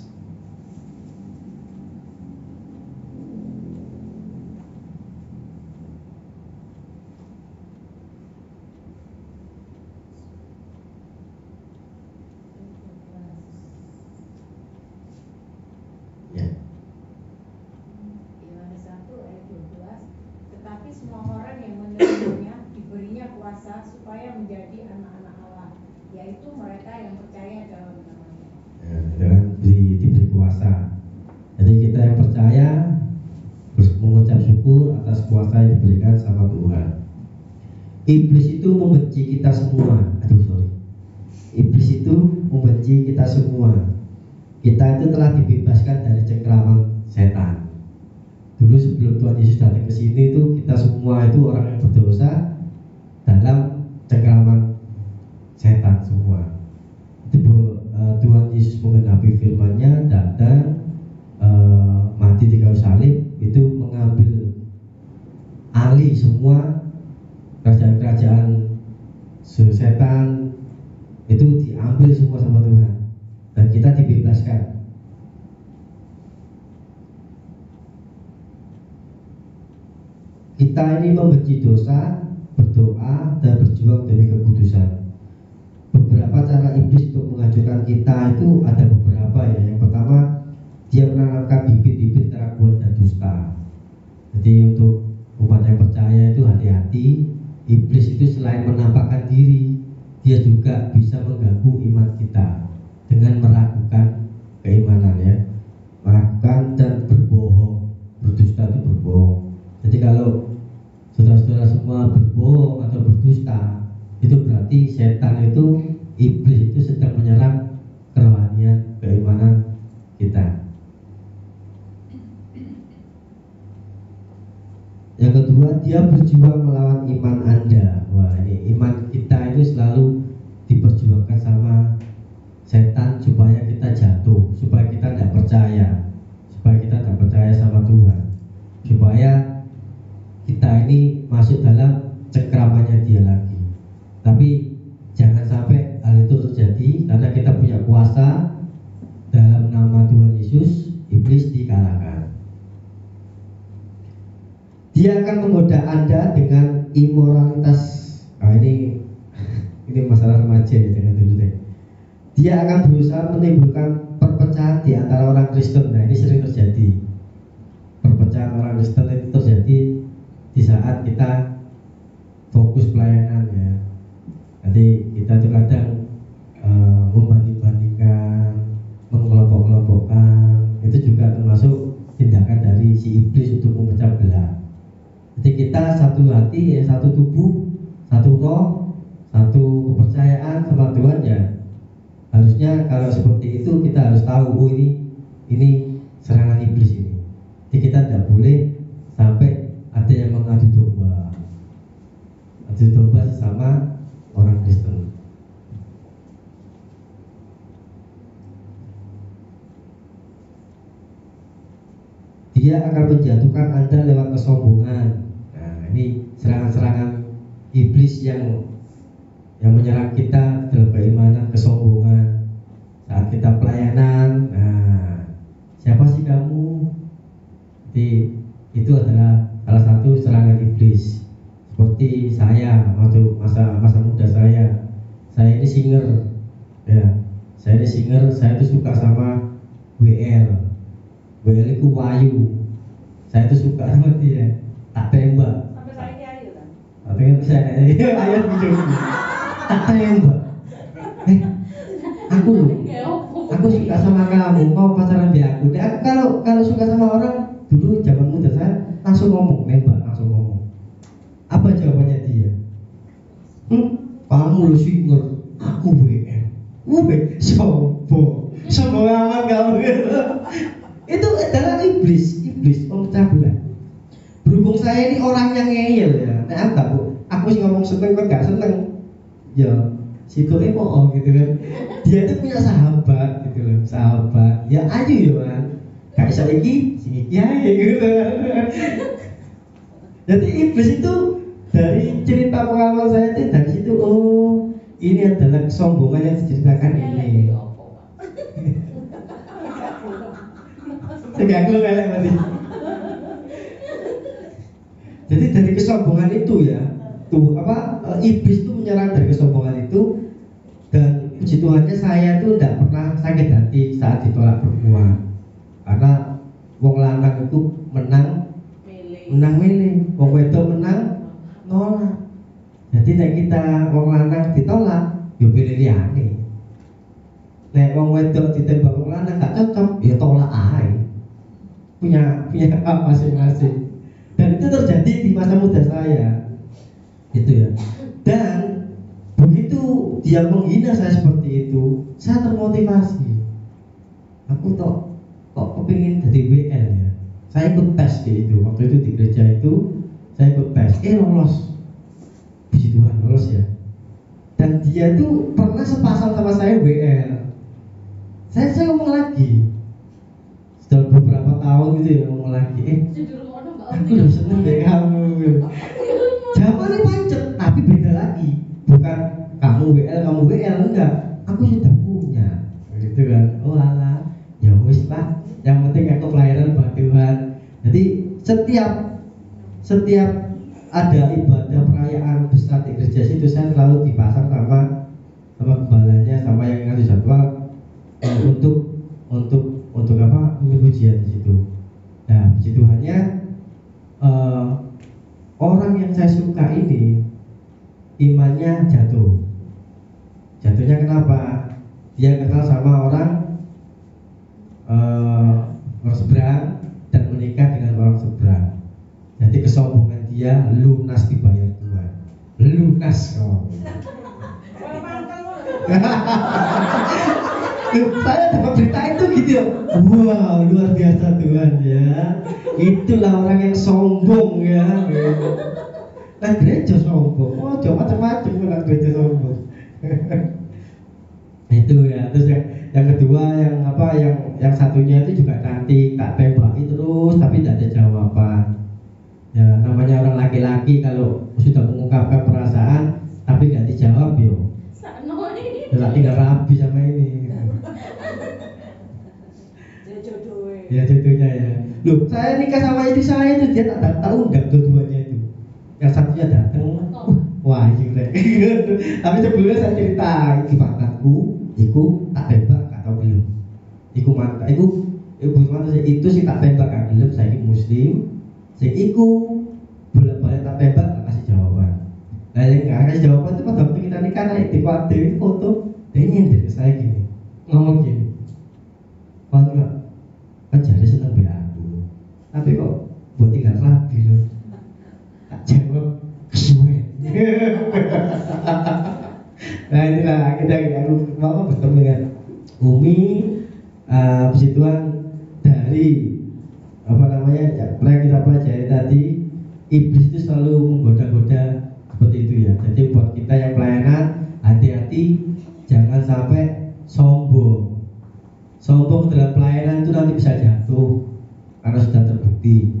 Tetapi semua orang yang menerimanya diberinya kuasa supaya menjadi anak-anak Allah, yaitu mereka yang percaya dalam nama-Nya. Diberi kuasa. Jadi kita yang percaya harus mengucap syukur atas kuasa yang diberikan sama Tuhan. Iblis itu membenci kita semua. Iblis itu membenci kita semua. Kita itu telah dibebaskan dari cengkraman setan. Dulu sebelum Tuhan Yesus datang ke sini itu kita semua itu orang yang berdosa dalam cengkraman setan semua. Itu Tuhan Yesus menggenapi firman-Nya, datang mati di kayu salib, itu mengambil alih semua kerajaan-kerajaan setan, itu diambil semua sama Tuhan dan kita dibebaskan. Kita ini membenci dosa, berdoa, dan berjuang demi kekudusan. Beberapa cara iblis untuk menghancurkan kita itu ada beberapa ya. Yang pertama, dia menanamkan bibit-bibit keraguan dan dusta. Jadi untuk umat yang percaya itu hati-hati. Iblis itu selain menampakkan diri, dia juga bisa mengganggu iman kita dengan meragukan keimanan ya, meragukan dan berbohong. Berdusta itu berbohong. Jadi kalau saudara-saudara semua berbohong atau berdusta, itu berarti setan itu, iblis itu sedang menyerang kerohanian keimanan kita. Yang kedua, dia berjuang melawan iman Anda. Wah, ini iman kita itu selalu diperjuangkan sama setan supaya kita jatuh, supaya kita tidak percaya, supaya kita tidak percaya sama Tuhan, supaya kita ini masuk dalam cengkramannya dia lagi. Tapi jangan sampai hal itu terjadi, karena kita punya kuasa dalam nama Tuhan Yesus. Iblis dikalahkan. Dia akan menggoda Anda dengan imoralitas. Nah, ini masalah remaja ya, jangan dulu deh. Dia akan berusaha menimbulkan perpecahan di antara orang Kristen. Nah, ini sering terjadi. Perpecahan orang Kristen itu terjadi di saat kita kita satu hati, satu tubuh, satu roh, satu kepercayaan sama Tuhan ya. Harusnya kalau seperti itu kita harus tahu, oh ini serangan iblis ini. Jadi kita tidak boleh sampai ada yang mengadu domba. Adu domba sesama orang Kristen. Dia akan menjatuhkan Anda lewat kesombongan. Nah, ini serangan-serangan iblis yang menyerang kita dalam keimanan, kesombongan. Saat kita pelayanan, nah, siapa sih kamu? Jadi itu adalah salah satu serangan iblis. Seperti saya waktu masa muda saya ini singer, ya. Saya ini singer, saya tuh suka sama WL itu Wayu. Saya tuh suka sama dia. Tak tembak. Sampai saya ini ayu kan? Tapi kan saya ayo video. Tak tembak. Aku suka sama kamu, mau pacaran di aku. Dia kalau suka sama orang dulu zaman muda saya langsung ngomong, nembak langsung ngomong. Apa jawabannya dia? Kamu lu singer, aku WM. Sombong amat kamu. Itu adalah iblis pecah belah. Berhubung saya ini orang yang ngeyel ya, nah aku sih ngomong seneng kan gak seneng, ya situ mau gitu kan. Dia itu punya sahabat gitu loh, sahabat, ya aja ya kan, gak bisa lagi sing iki aja gitu. Jadi iblis itu dari cerita pengalaman saya itu dari situ, oh ini adalah kesombongan yang diceritakan ini. Tegak lu kayak tadi. Jadi dari kesombongan itu ya, iblis itu menyerang dari kesombongan itu. Dan puji Tuhannya saya tuh tidak pernah sakit hati saat ditolak perempuan, karena wong lanang itu menang milih, wong wedok menang nolak. Jadi nek kita wong lanang ditolak, yo pilih liyane. Nek wong wedok ditembak wong lanang gak cocok, ya tolak ae. Punya hak masing-masing. Dan itu terjadi di masa muda saya, gitu ya. Dan begitu dia menghina saya seperti itu, saya termotivasi. Aku kok kepingin jadi WL ya. Saya ikut tes gitu. Waktu itu di gereja itu saya ikut tes, lolos. Puji Tuhan lolos ya. Dan dia tuh pernah sepasang sama saya WL. Saya ngomong lagi. Setelah beberapa tahun gitu ya ngomong lagi, aku udah seneng deh kamu. Jawabannya pancet, tapi beda lagi. Bukan kamu WL enggak. Aku sudah punya, gitu kan. Oh alah, ya wis lah. Yang penting aku pelayanan buat Tuhan. Jadi setiap ada ibadah perayaan besar di gereja situ, saya selalu dipasang sama gembalanya, sama yang ngatur jadwal untuk apa? Pujian di situ. Nah, puji Tuhannya orang yang saya suka ini imannya jatuh. Jatuhnya kenapa? Dia kenal sama orang seberang dan menikah dengan orang seberang. Jadi kesombongan dia lunas dibayar Tuhan. Lunas kau. Saya dapat berita itu gitu ya. Wow, luar biasa Tuhan ya. Itulah orang yang sombong ya. Nah gereja sombong. Oh coba macam-macam orang gereja sombong. Itu ya. Terus yang kedua yang satunya itu juga cantik, tak tembaki terus tapi tidak ada jawaban. Ya namanya orang laki-laki kalau sudah mengungkapkan perasaan tapi nggak dijawab yo. Ya tinggal rabi sama ini. Ya jodohnya ya. Loh, saya nikah sama istri saya itu dia tak tahu enggak dua-duanya itu. Yang satunya datang, wah gila. Tapi sebelumnya saya cerita, iki mantanku, iku tak tembak gak tau belum. Iku mantan, ibu mantan saya itu sih tak tembak gak belum, saya ini muslim. Saya iku bolak-balik tak tembak gak kasih jawaban. Nah yang gak kasih jawaban itu pada waktu kita nikah naik di foto, dia nyindir ke saya gini, ngomong gini. Oh enggak, kan jadi seneng be aku. Tapi kok buat tinggal rapi loh. Tak Nah inilah akhirnya aku mau bertemu dengan Umi. Puji Tuhan, dari apa namanya yang kita pelajari tadi, iblis itu selalu menggoda-goda seperti itu ya. Jadi buat kita yang pelayanan, hati-hati jangan sampai sombong dalam pelayanan itu nanti bisa jatuh karena sudah terbukti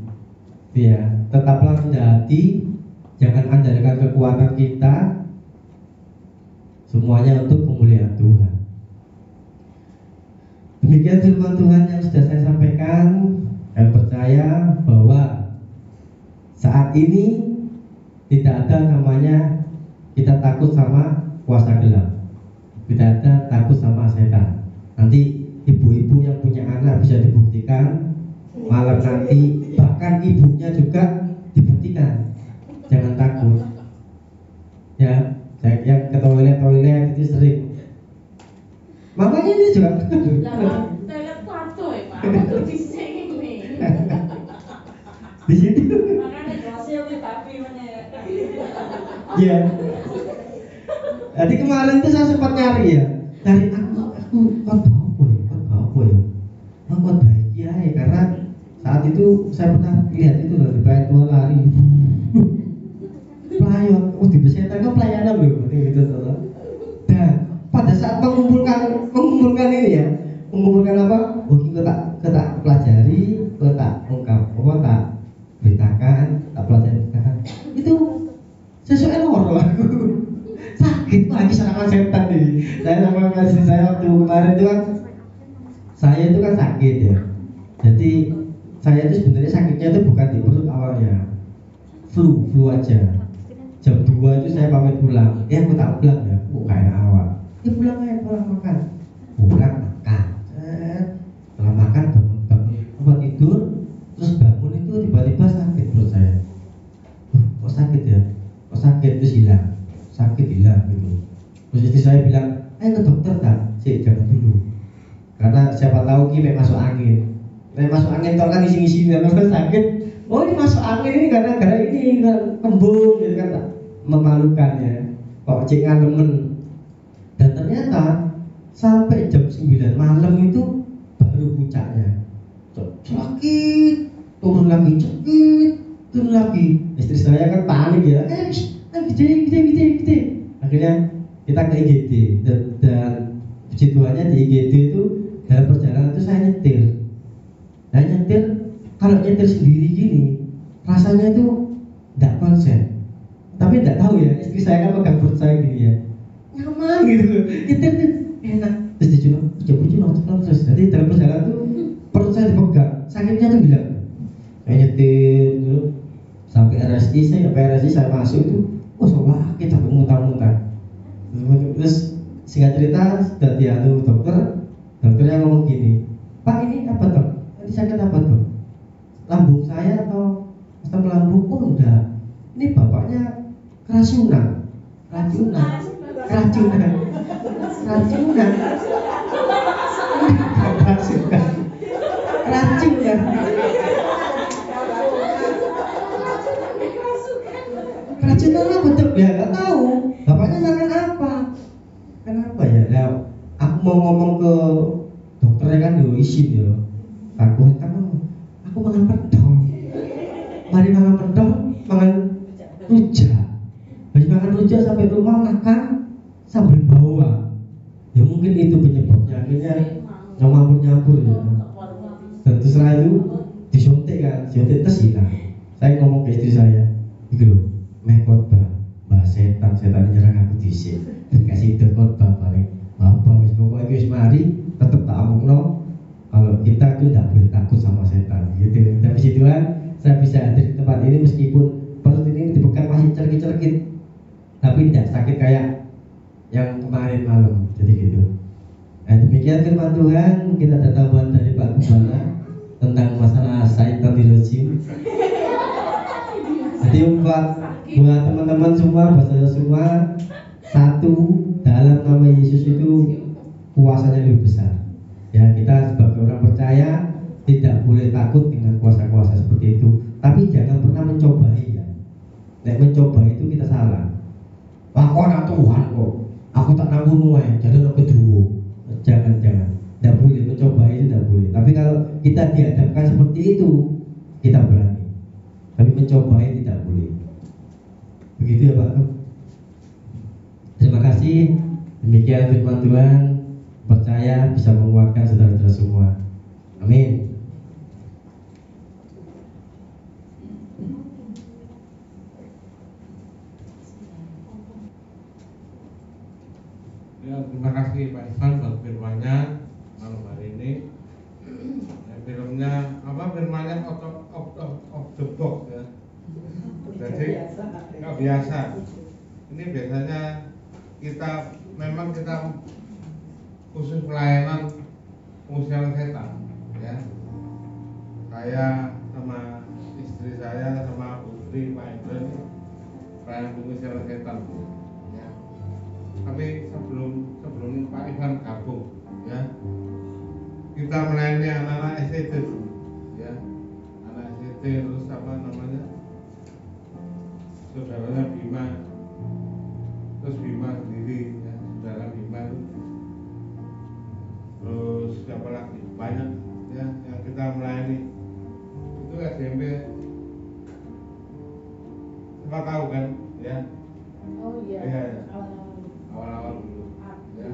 ya. Tetaplah rendah hati, jangan andalkan kekuatan kita, semuanya untuk kemuliaan Tuhan. Demikian firman Tuhan yang sudah saya sampaikan. Saya percaya bahwa saat ini tidak ada namanya kita takut sama kuasa gelap, tidak ada takut sama setan. Nanti ibu-ibu yang punya anak bisa dibuktikan malam nanti, bahkan ibunya juga dibuktikan. Jangan takut ya. Saya yang ke toilet itu sering, mamanya ini juga toilet kuato ya Pak, aku bisa ini di situ. Makanya hasil tapi Iya. Jadi kemarin tuh saya sempat nyari ya, dari aku kuat bahagia ya, karena saat itu saya pernah lihat itu dari pelayan Tuhan lari. Pelayan, dibesetan kan pelayanan loh, gitu tuh. Dan pada saat mengumpulkan ini ya, mengumpulkan apa? Kita tak pelajari, kita tak ungkap, tak beritakan, tak pelajari beritakan. Itu sesuai loro aku. Sakit lagi serangan setan nih. Saya sama kasih saya waktu kemarin itu kan, saya itu kan sakit ya. Jadi saya itu sebenarnya sakitnya itu bukan di perut awalnya, flu aja. Jam 2 itu saya pamit pulang. Aku tak pulang ya, kok kayak awal. Pulang makan. Pulang makan. Setelah makan bangun tempat tidur, terus bangun itu tiba-tiba sakit perut saya. Kok sakit ya? Kok sakit terus hilang. Sakit hilang gitu. Terus istri saya bilang, ke dokter tak? Jangan dulu. Karena siapa tahu Ki masuk angin. Masuk angin kalau kan isi-isi dan sakit. Oh ini masuk angin ini karena ini kan kembung gitu kan, memalukan ya. Kok cek ngalemen. Dan ternyata sampai jam 9 malam itu baru puncaknya. Sakit, turun lagi, sakit, turun lagi. Istri saya kan panik ya. Gede. Akhirnya kita ke IGD dan puji Tuhannya di IGD itu dalam perjalanan itu saya nyetir. Kalau nyetir sendiri gini rasanya itu tidak konsen. Tapi tidak tahu ya, istri saya kan pegang perut saya gini ya, nyaman gitu loh. Nyetir tuh enak. Terus dicuno terus. Jadi dalam perjalanan tuh perut saya dipegang, sakitnya tuh hilang. Saya nyetir dulu sampai RSI, saya masuk itu, sakit sampai muntah-muntah. Terus singkat cerita sudah dianu dokternya ngomong gini, Pak ini apa dok? Ini sakit apa dok? Lambung saya atau asam lambung? Oh enggak, ini bapaknya keracunan. Keracunan apa dok? Ya nggak tahu. Bapaknya makan apa? Kenapa ya? Nah, aku mau ngomong ke dokternya kan izin ya. Takut aku makan pentol. Mari makan pentol, makan rujak. Habis makan rujak sampai rumah makan sambal bawang. Ya mungkin itu penyebabnya, akhirnya nyampur ya. Dan setelah itu disuntik terus hilang. Saya ngomong ke istri saya, gitu loh, khotbah setan nyerang aku disik. Dan kasih itu khotbah paling apa wis pokoknya wis mari tetep tak omongno kalau kita tuh tidak boleh takut sama setan gitu. Dan puji Tuhan saya bisa hadir di tempat ini meskipun perut ini dipegang masih cerkit-cerkit, tapi tidak sakit kayak yang kemarin malam. Jadi gitu. Nah, demikian firman Tuhan. Kita ada tambahan dari Pak Gubernur tentang masalah syaitan di rejim. Jadi buat teman-teman semua, buat saya semua, satu, dalam nama Yesus itu kuasanya lebih besar. Ya, kita sebagai orang percaya tidak boleh takut dengan kuasa-kuasa seperti itu. Tapi jangan pernah mencobai ya. Nek mencoba itu kita salah. Lakukan Tuhan kok. Aku tak nanggung jadi lo kedua. Jangan. Tidak boleh mencoba itu, tidak boleh. Tapi kalau kita dihadapkan seperti itu, kita berani. Tapi mencoba itu tidak boleh. Begitu ya Pak. Terima kasih. Demikian firman Tuhan. Percaya bisa menguatkan saudara-saudara semua. Amin. Ya, terima kasih Pak Ivan buat firmannya malam hari ini. Ya, filmnya apa? Firmannya out of the box ya. Jadi nggak biasa. Ini biasanya kita khusus pelayanan pengusiran setan ya. Saya sama istri saya sama putri Pak Ivan pelayanan pengusiran setan ya. Tapi sebelum Pak Ivan gabung ya, kita melayani anak-anak STT ya, anak STT terus apa namanya saudaranya Bima, terus Bima sendiri ya, saudara Bima itu, terus siapa lagi banyak ya yang kita melayani itu SMP, siapa tahu kan ya? Oh iya. Ya. Awal-awal dulu ya.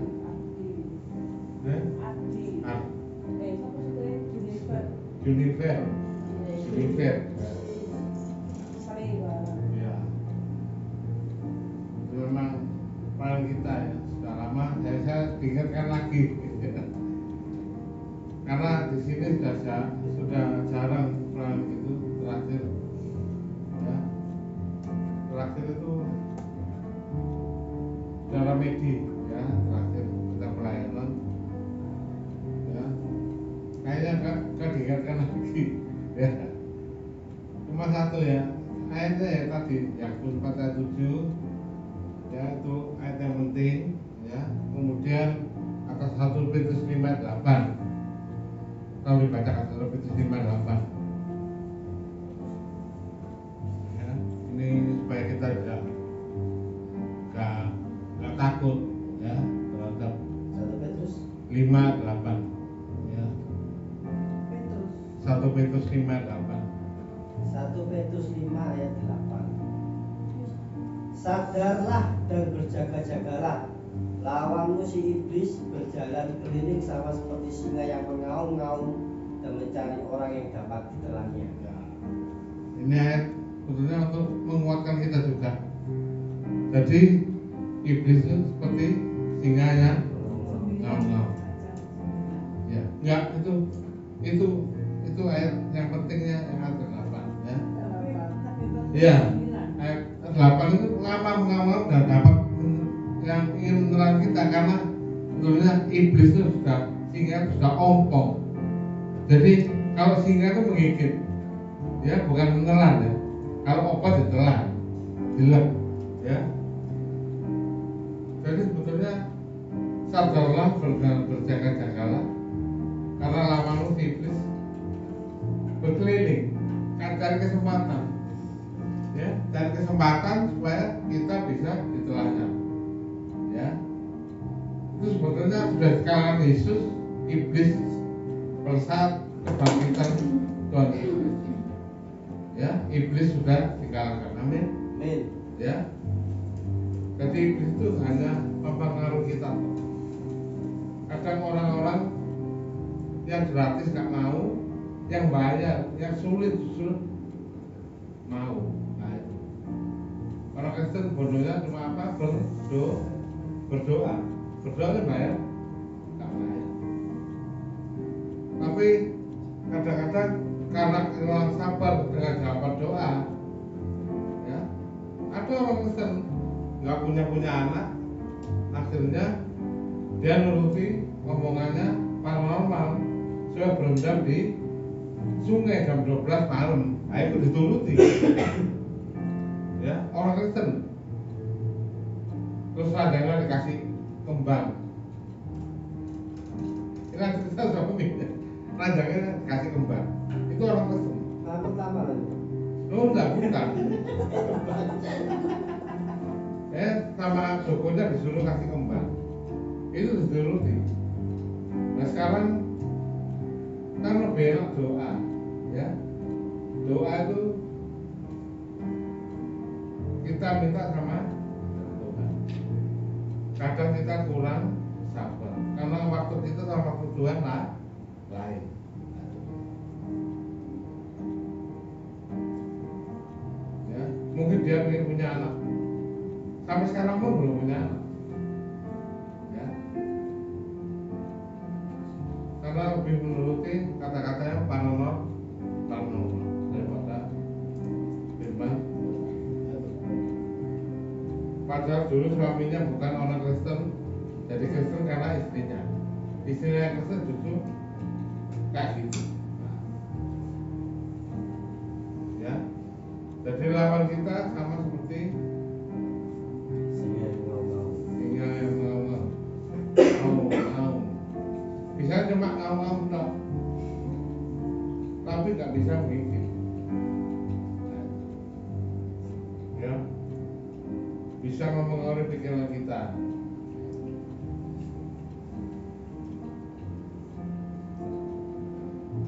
Junifer ya. Ya. Itu memang peran kita ya. Sudah lama saya ingatkan lagi. Karena di sini sudah jarang peran itu terakhir. Ya. Terakhir itu secara medis ya, terakhir kita pelayanan ya, kayaknya gak diingatkan lagi ya. Cuma satu ya ayatnya ya tadi Yakobus 4:7 ya, itu ayat yang penting ya. Kemudian atas 1 Petrus 5:8 kalau dibacakan 1 Petrus 5:8 ya, ini supaya kita gak takut ya terhadap 1 Petrus 5:8 ya. 1 Petrus 5:8 1 Petrus 5 ayat 8. Sadarlah dan berjaga-jagalah, lawanmu si iblis berjalan keliling sama seperti singa yang mengaum-ngaum dan mencari orang yang dapat ditelannya. Ya. Ini ayat sebetulnya untuk menguatkan kita juga. Jadi iblis itu seperti singa yang ngaum-ngaum. Ya, enggak itu ayat yang pentingnya yang ayat 8 ya. Iya. Ayat 8 itu ngaum-ngaum dan dapat yang ingin menyerang kita, karena sebetulnya iblis itu singa sudah ompong. Jadi kalau singa itu menggigit ya, bukan menelan ya. Kalau obat ditelan, dilek ya. Jadi sebetulnya sadarlah, berjaga-jagalah, karena lawanmu iblis berkeliling, kan cari kesempatan, ya, cari kesempatan supaya kita bisa ditelannya, ya. Itu sebetulnya sudah dikalahin Yesus, iblis pada saat kebangkitan Tuhan Yesus, ya, iblis sudah dikalahkan, amin, ya. Jadi iblis itu hanya mempengaruhi kita. Kadang orang-orang yang gratis nggak mau, yang bayar, yang sulit justru mau. Nah, itu. Orang Kristen bodohnya cuma apa? Berdoa kan bayar, nggak bayar. Tapi kadang-kadang karena orang sabar dengan jawaban doa, ya, ada orang Kristen nggak punya anak, akhirnya dia nuruti omongannya paranormal, saya berendam di sungai jam 12 malam, itu dituruti. Ya, orang Kristen. Terus radangnya dikasih kembang. Ini kita sudah pemikir, radangnya dikasih kembang. Itu orang Kristen. Pertama lagi. Oh enggak, bukan. Sama Jokonya disuruh kasih kembang, itu dituruti. Nah sekarang kan lebih enak doa, ya. Doa itu kita minta sama Tuhan. Kadang kita kurang sabar karena waktu kita sama waktu Tuhan lain. Ya, mungkin dia ingin punya anak, sampai sekarang pun belum punya anak. Ya, karena lebih menuruti kata-katanya Panomor daripada firman. Padahal dulu suaminya bukan orang Kristen, jadi Kristen karena istrinya Kristen justru kayak gitu. Ya, jadi lawan kita sama seperti singa yang mau. Bisa cuma mau tak, tapi nggak bisa mengikuti. Ya, bisa mempengaruhi pikiran kita.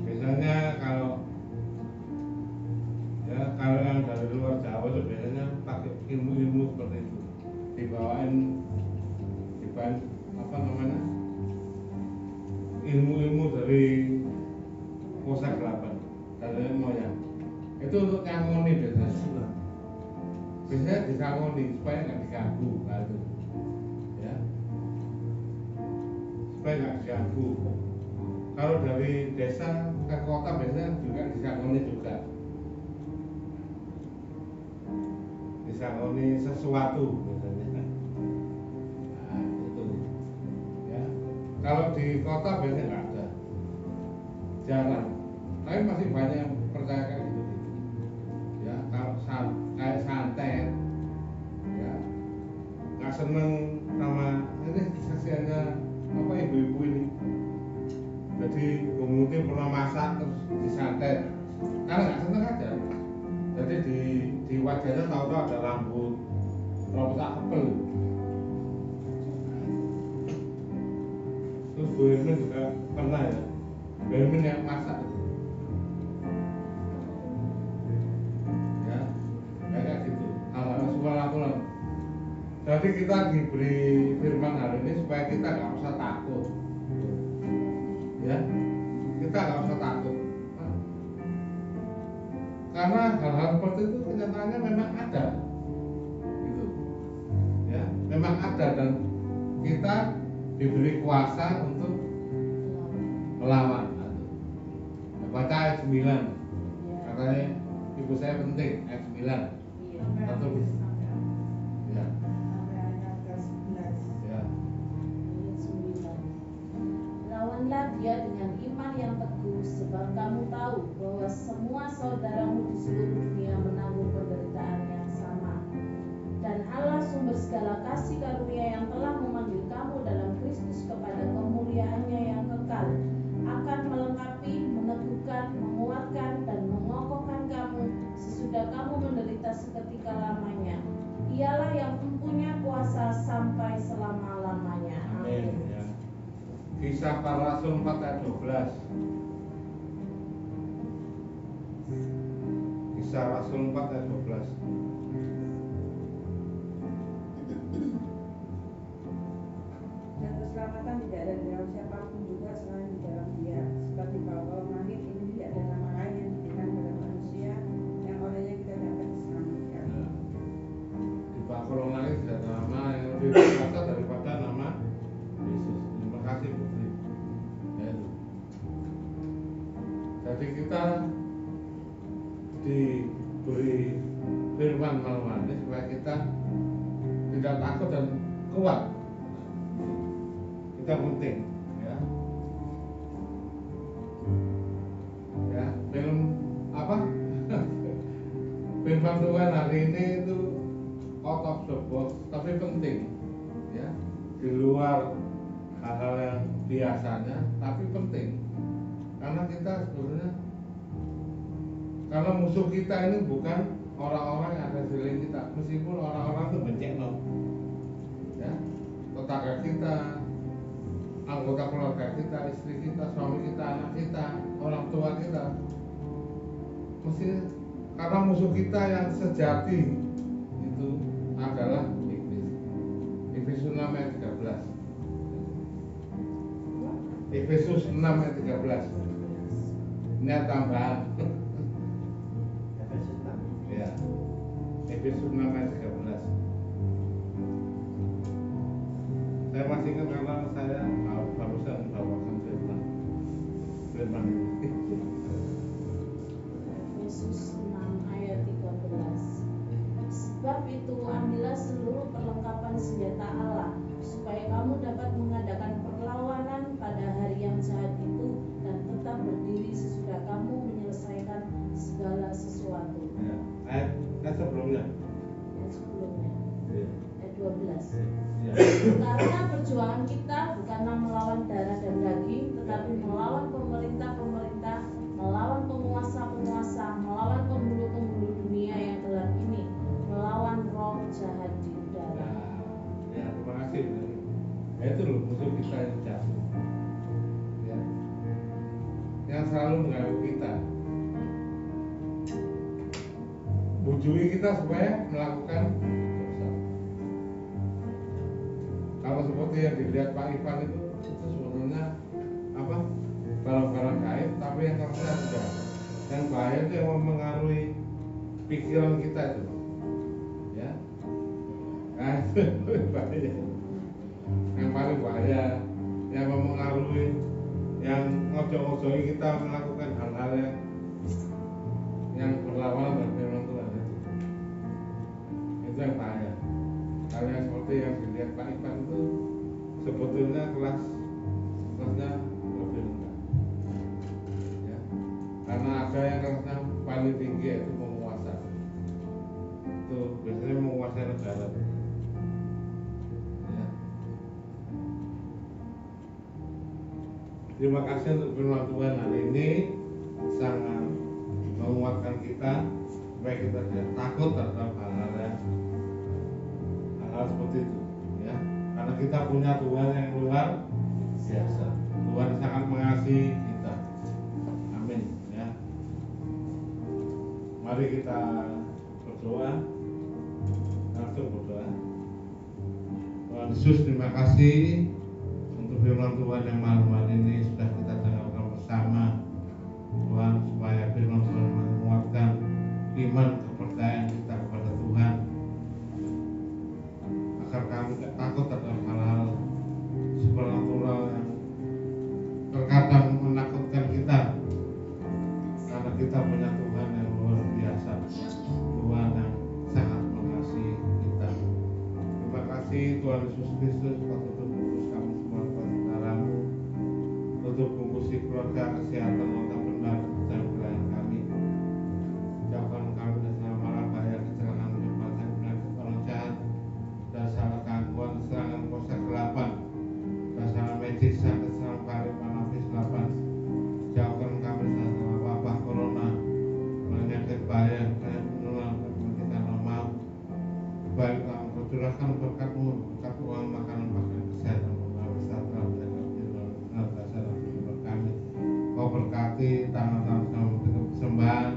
Biasanya kalau yang dari luar Jawa itu biasanya pakai ilmu-ilmu seperti itu, dibawain apa namanya, ilmu-ilmu dari Kosa 8 dari moyang itu untuk nyangoni biasanya disangoni supaya nggak diganggu, gitu. Ya, supaya nggak diganggu. Kalau dari desa ke kota biasanya juga disangoni juga. Disangoni sesuatu biasanya. Nah, itu. Ya. Kalau di kota biasanya nggak ada. Jarang. Tapi masih banyak yang percaya kayak gitu. Ya, kalau kayak santet. Ya. Nggak seneng sama ini kasihannya apa ibu-ibu ini. Jadi mungkin pernah masak terus disantet, karena nggak seneng aja. Jadi di wajahnya tahu-tahu ada rambut apel. Terus Bu Irmin juga pernah ya, Bu Irmin yang masak itu. Ya, kayak gitu. Hal-hal supernatural. Jadi kita diberi firman hari ini supaya kita nggak usah takut. Ya, kita nggak usah takut. Karena hal-hal seperti itu kenyataannya memang ada, gitu. Ya, memang ada dan kita diberi kuasa untuk melawan. Baca ayat 9, katanya ibu saya penting ayat 9. Atau ya. Lawanlah dia dengan iman yang teguh, sebab kamu tahu bahwa semua saudaramu di seluruh dunia menanggung penderitaan yang sama. Dan Allah sumber segala kasih karunia yang telah memanggil kamu dalam Kristus kepada kemuliaannya yang kekal akan melengkapi, meneguhkan, menguatkan, dan mengokohkan kamu sesudah kamu menderita seketika lamanya. Ialah yang mempunyai kuasa sampai selama-lamanya. Amin. Kisah Para Rasul 4 ayat 12. Kisah Rasul 4 ayat 12. Dan keselamatan tidak ada di dalam siapapun juga selain di dalam Dia. Sebab di bawah langit ini tidak ada nama lain yang diberikan kepada manusia yang olehnya kita dapat diselamatkan. Di bawah langit tidak ada nama yang lebih berkuasa daripada nama Yesus. Terima kasih Bu. Jadi kita diberi firman malam ini supaya kita tidak takut dan kuat. Kita penting, ya. Ya, film apa? Firman Tuhan hari ini itu out of the box, tapi penting, ya. Di luar hal-hal yang biasanya, tapi penting. Karena kita sebenarnya, karena musuh kita ini bukan orang-orang yang ada di sekeliling kita, meskipun orang-orang itu bencana, ya, tetangga kita, anggota keluarga kita, istri kita, suami kita, anak kita, orang tua kita. Mesti karena musuh kita yang sejati itu adalah iblis. Efesus 6 ayat 13. Efesus 6 ayat 13. Ini tambahan. Efesus 6. Ya. Efesus 6 ayat 13. Saya masih ingat karena saya barusan membawakan firman ini. Efesus 6 ayat 13. Sebab itu ambillah seluruh perlengkapan senjata Allah, supaya kamu dapat mengadakan perlawanan pada hari yang jahat itu dan tetap berdiri sesudah kamu menyelesaikan segala sesuatu. Ya. Ayat sebelumnya. Ayat sebelumnya. Ya. Ayat 12. Ya. Karena perjuangan kita bukanlah melawan darah dan daging, tetapi melawan pemerintah-pemerintah, melawan penguasa-penguasa, melawan penghulu-penghulu dunia yang gelap ini, melawan roh jahat di udara. Ya, terima kasih. Ya, itu loh musuh kita yang jatuh. Ya. Yang selalu mengganggu kita, bujui kita supaya melakukan dosa. Kalau seperti yang dilihat Pak Ivan itu sebenarnya apa? Barang-barang gaib, tapi yang tersirat juga. Yang bahaya itu yang mempengaruhi pikiran kita itu, ya. Nah, itu bahaya. Yang paling bahaya yang mempengaruhi, yang ngojok-ngojoki kita melakukan hal-hal yang berlawanan dengan firman Tuhan itu yang bahaya. Hal yang seperti yang dilihat Pak Ivan itu sebetulnya kelasnya lebih rendah, ya. Karena ada yang kelasnya paling tinggi yaitu penguasa. Itu biasanya menguasai negara. Ya. Terima kasih untuk firman Tuhan hari ini, sangat menguatkan kita supaya kita tidak takut terhadap hal-hal seperti itu, ya. Karena kita punya Tuhan yang luar biasa. Tuhan sangat mengasihi kita. Amin, ya. Mari kita berdoa. Langsung berdoa. Tuhan Yesus, terima kasih untuk firman Tuhan yang malam hari ini sudah kita dengarkan bersama. Tuhan, supaya firman Tuhan menguatkan iman kepercayaan kita kepada Tuhan, agar kami tidak takut terhadap hal-hal supernatural yang terkadang menakutkan kita, karena kita punya Tuhan yang luar biasa, Tuhan yang sangat mengasihi kita. Terima kasih Tuhan Yesus Kristus, Kau tutup bungkus kami semua kepada darah-Mu, tutup bungkusi keluarga, kesehatan, otak benar dan pelayan kami. Jauhkan kami dari segala mara bahaya, kecelakaan, penyebabkan penyakit orang jahat, dan salah gangguan, serangan kuasa kegelapan, dan salah medis, sakit, salah kari, panafis, lapan. Jauhkan kami dari segala wabah corona, penyakit bahaya, penyakit menular, penyakit yang mau. Baik kami percurahkan berkat-Mu, berkat uang, makanan, kesehatan, wisata, benar dasar dan kami. Kau berkati tangan-tangan sama persembahan,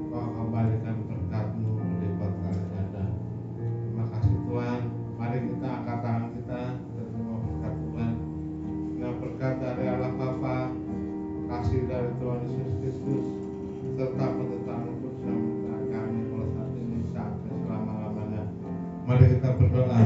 Kau kembalikan berkat-Mu berlipat kali ganda. Terima kasih Tuhan. Mari kita angkat tangan kita terima berkat Tuhan. Dengan berkat dari Allah Bapa, kasih dari Tuhan Yesus Kristus, serta penyertaan kudus yang menyertai kami mulai saat ini sampai selama-lamanya. Mari kita berdoa.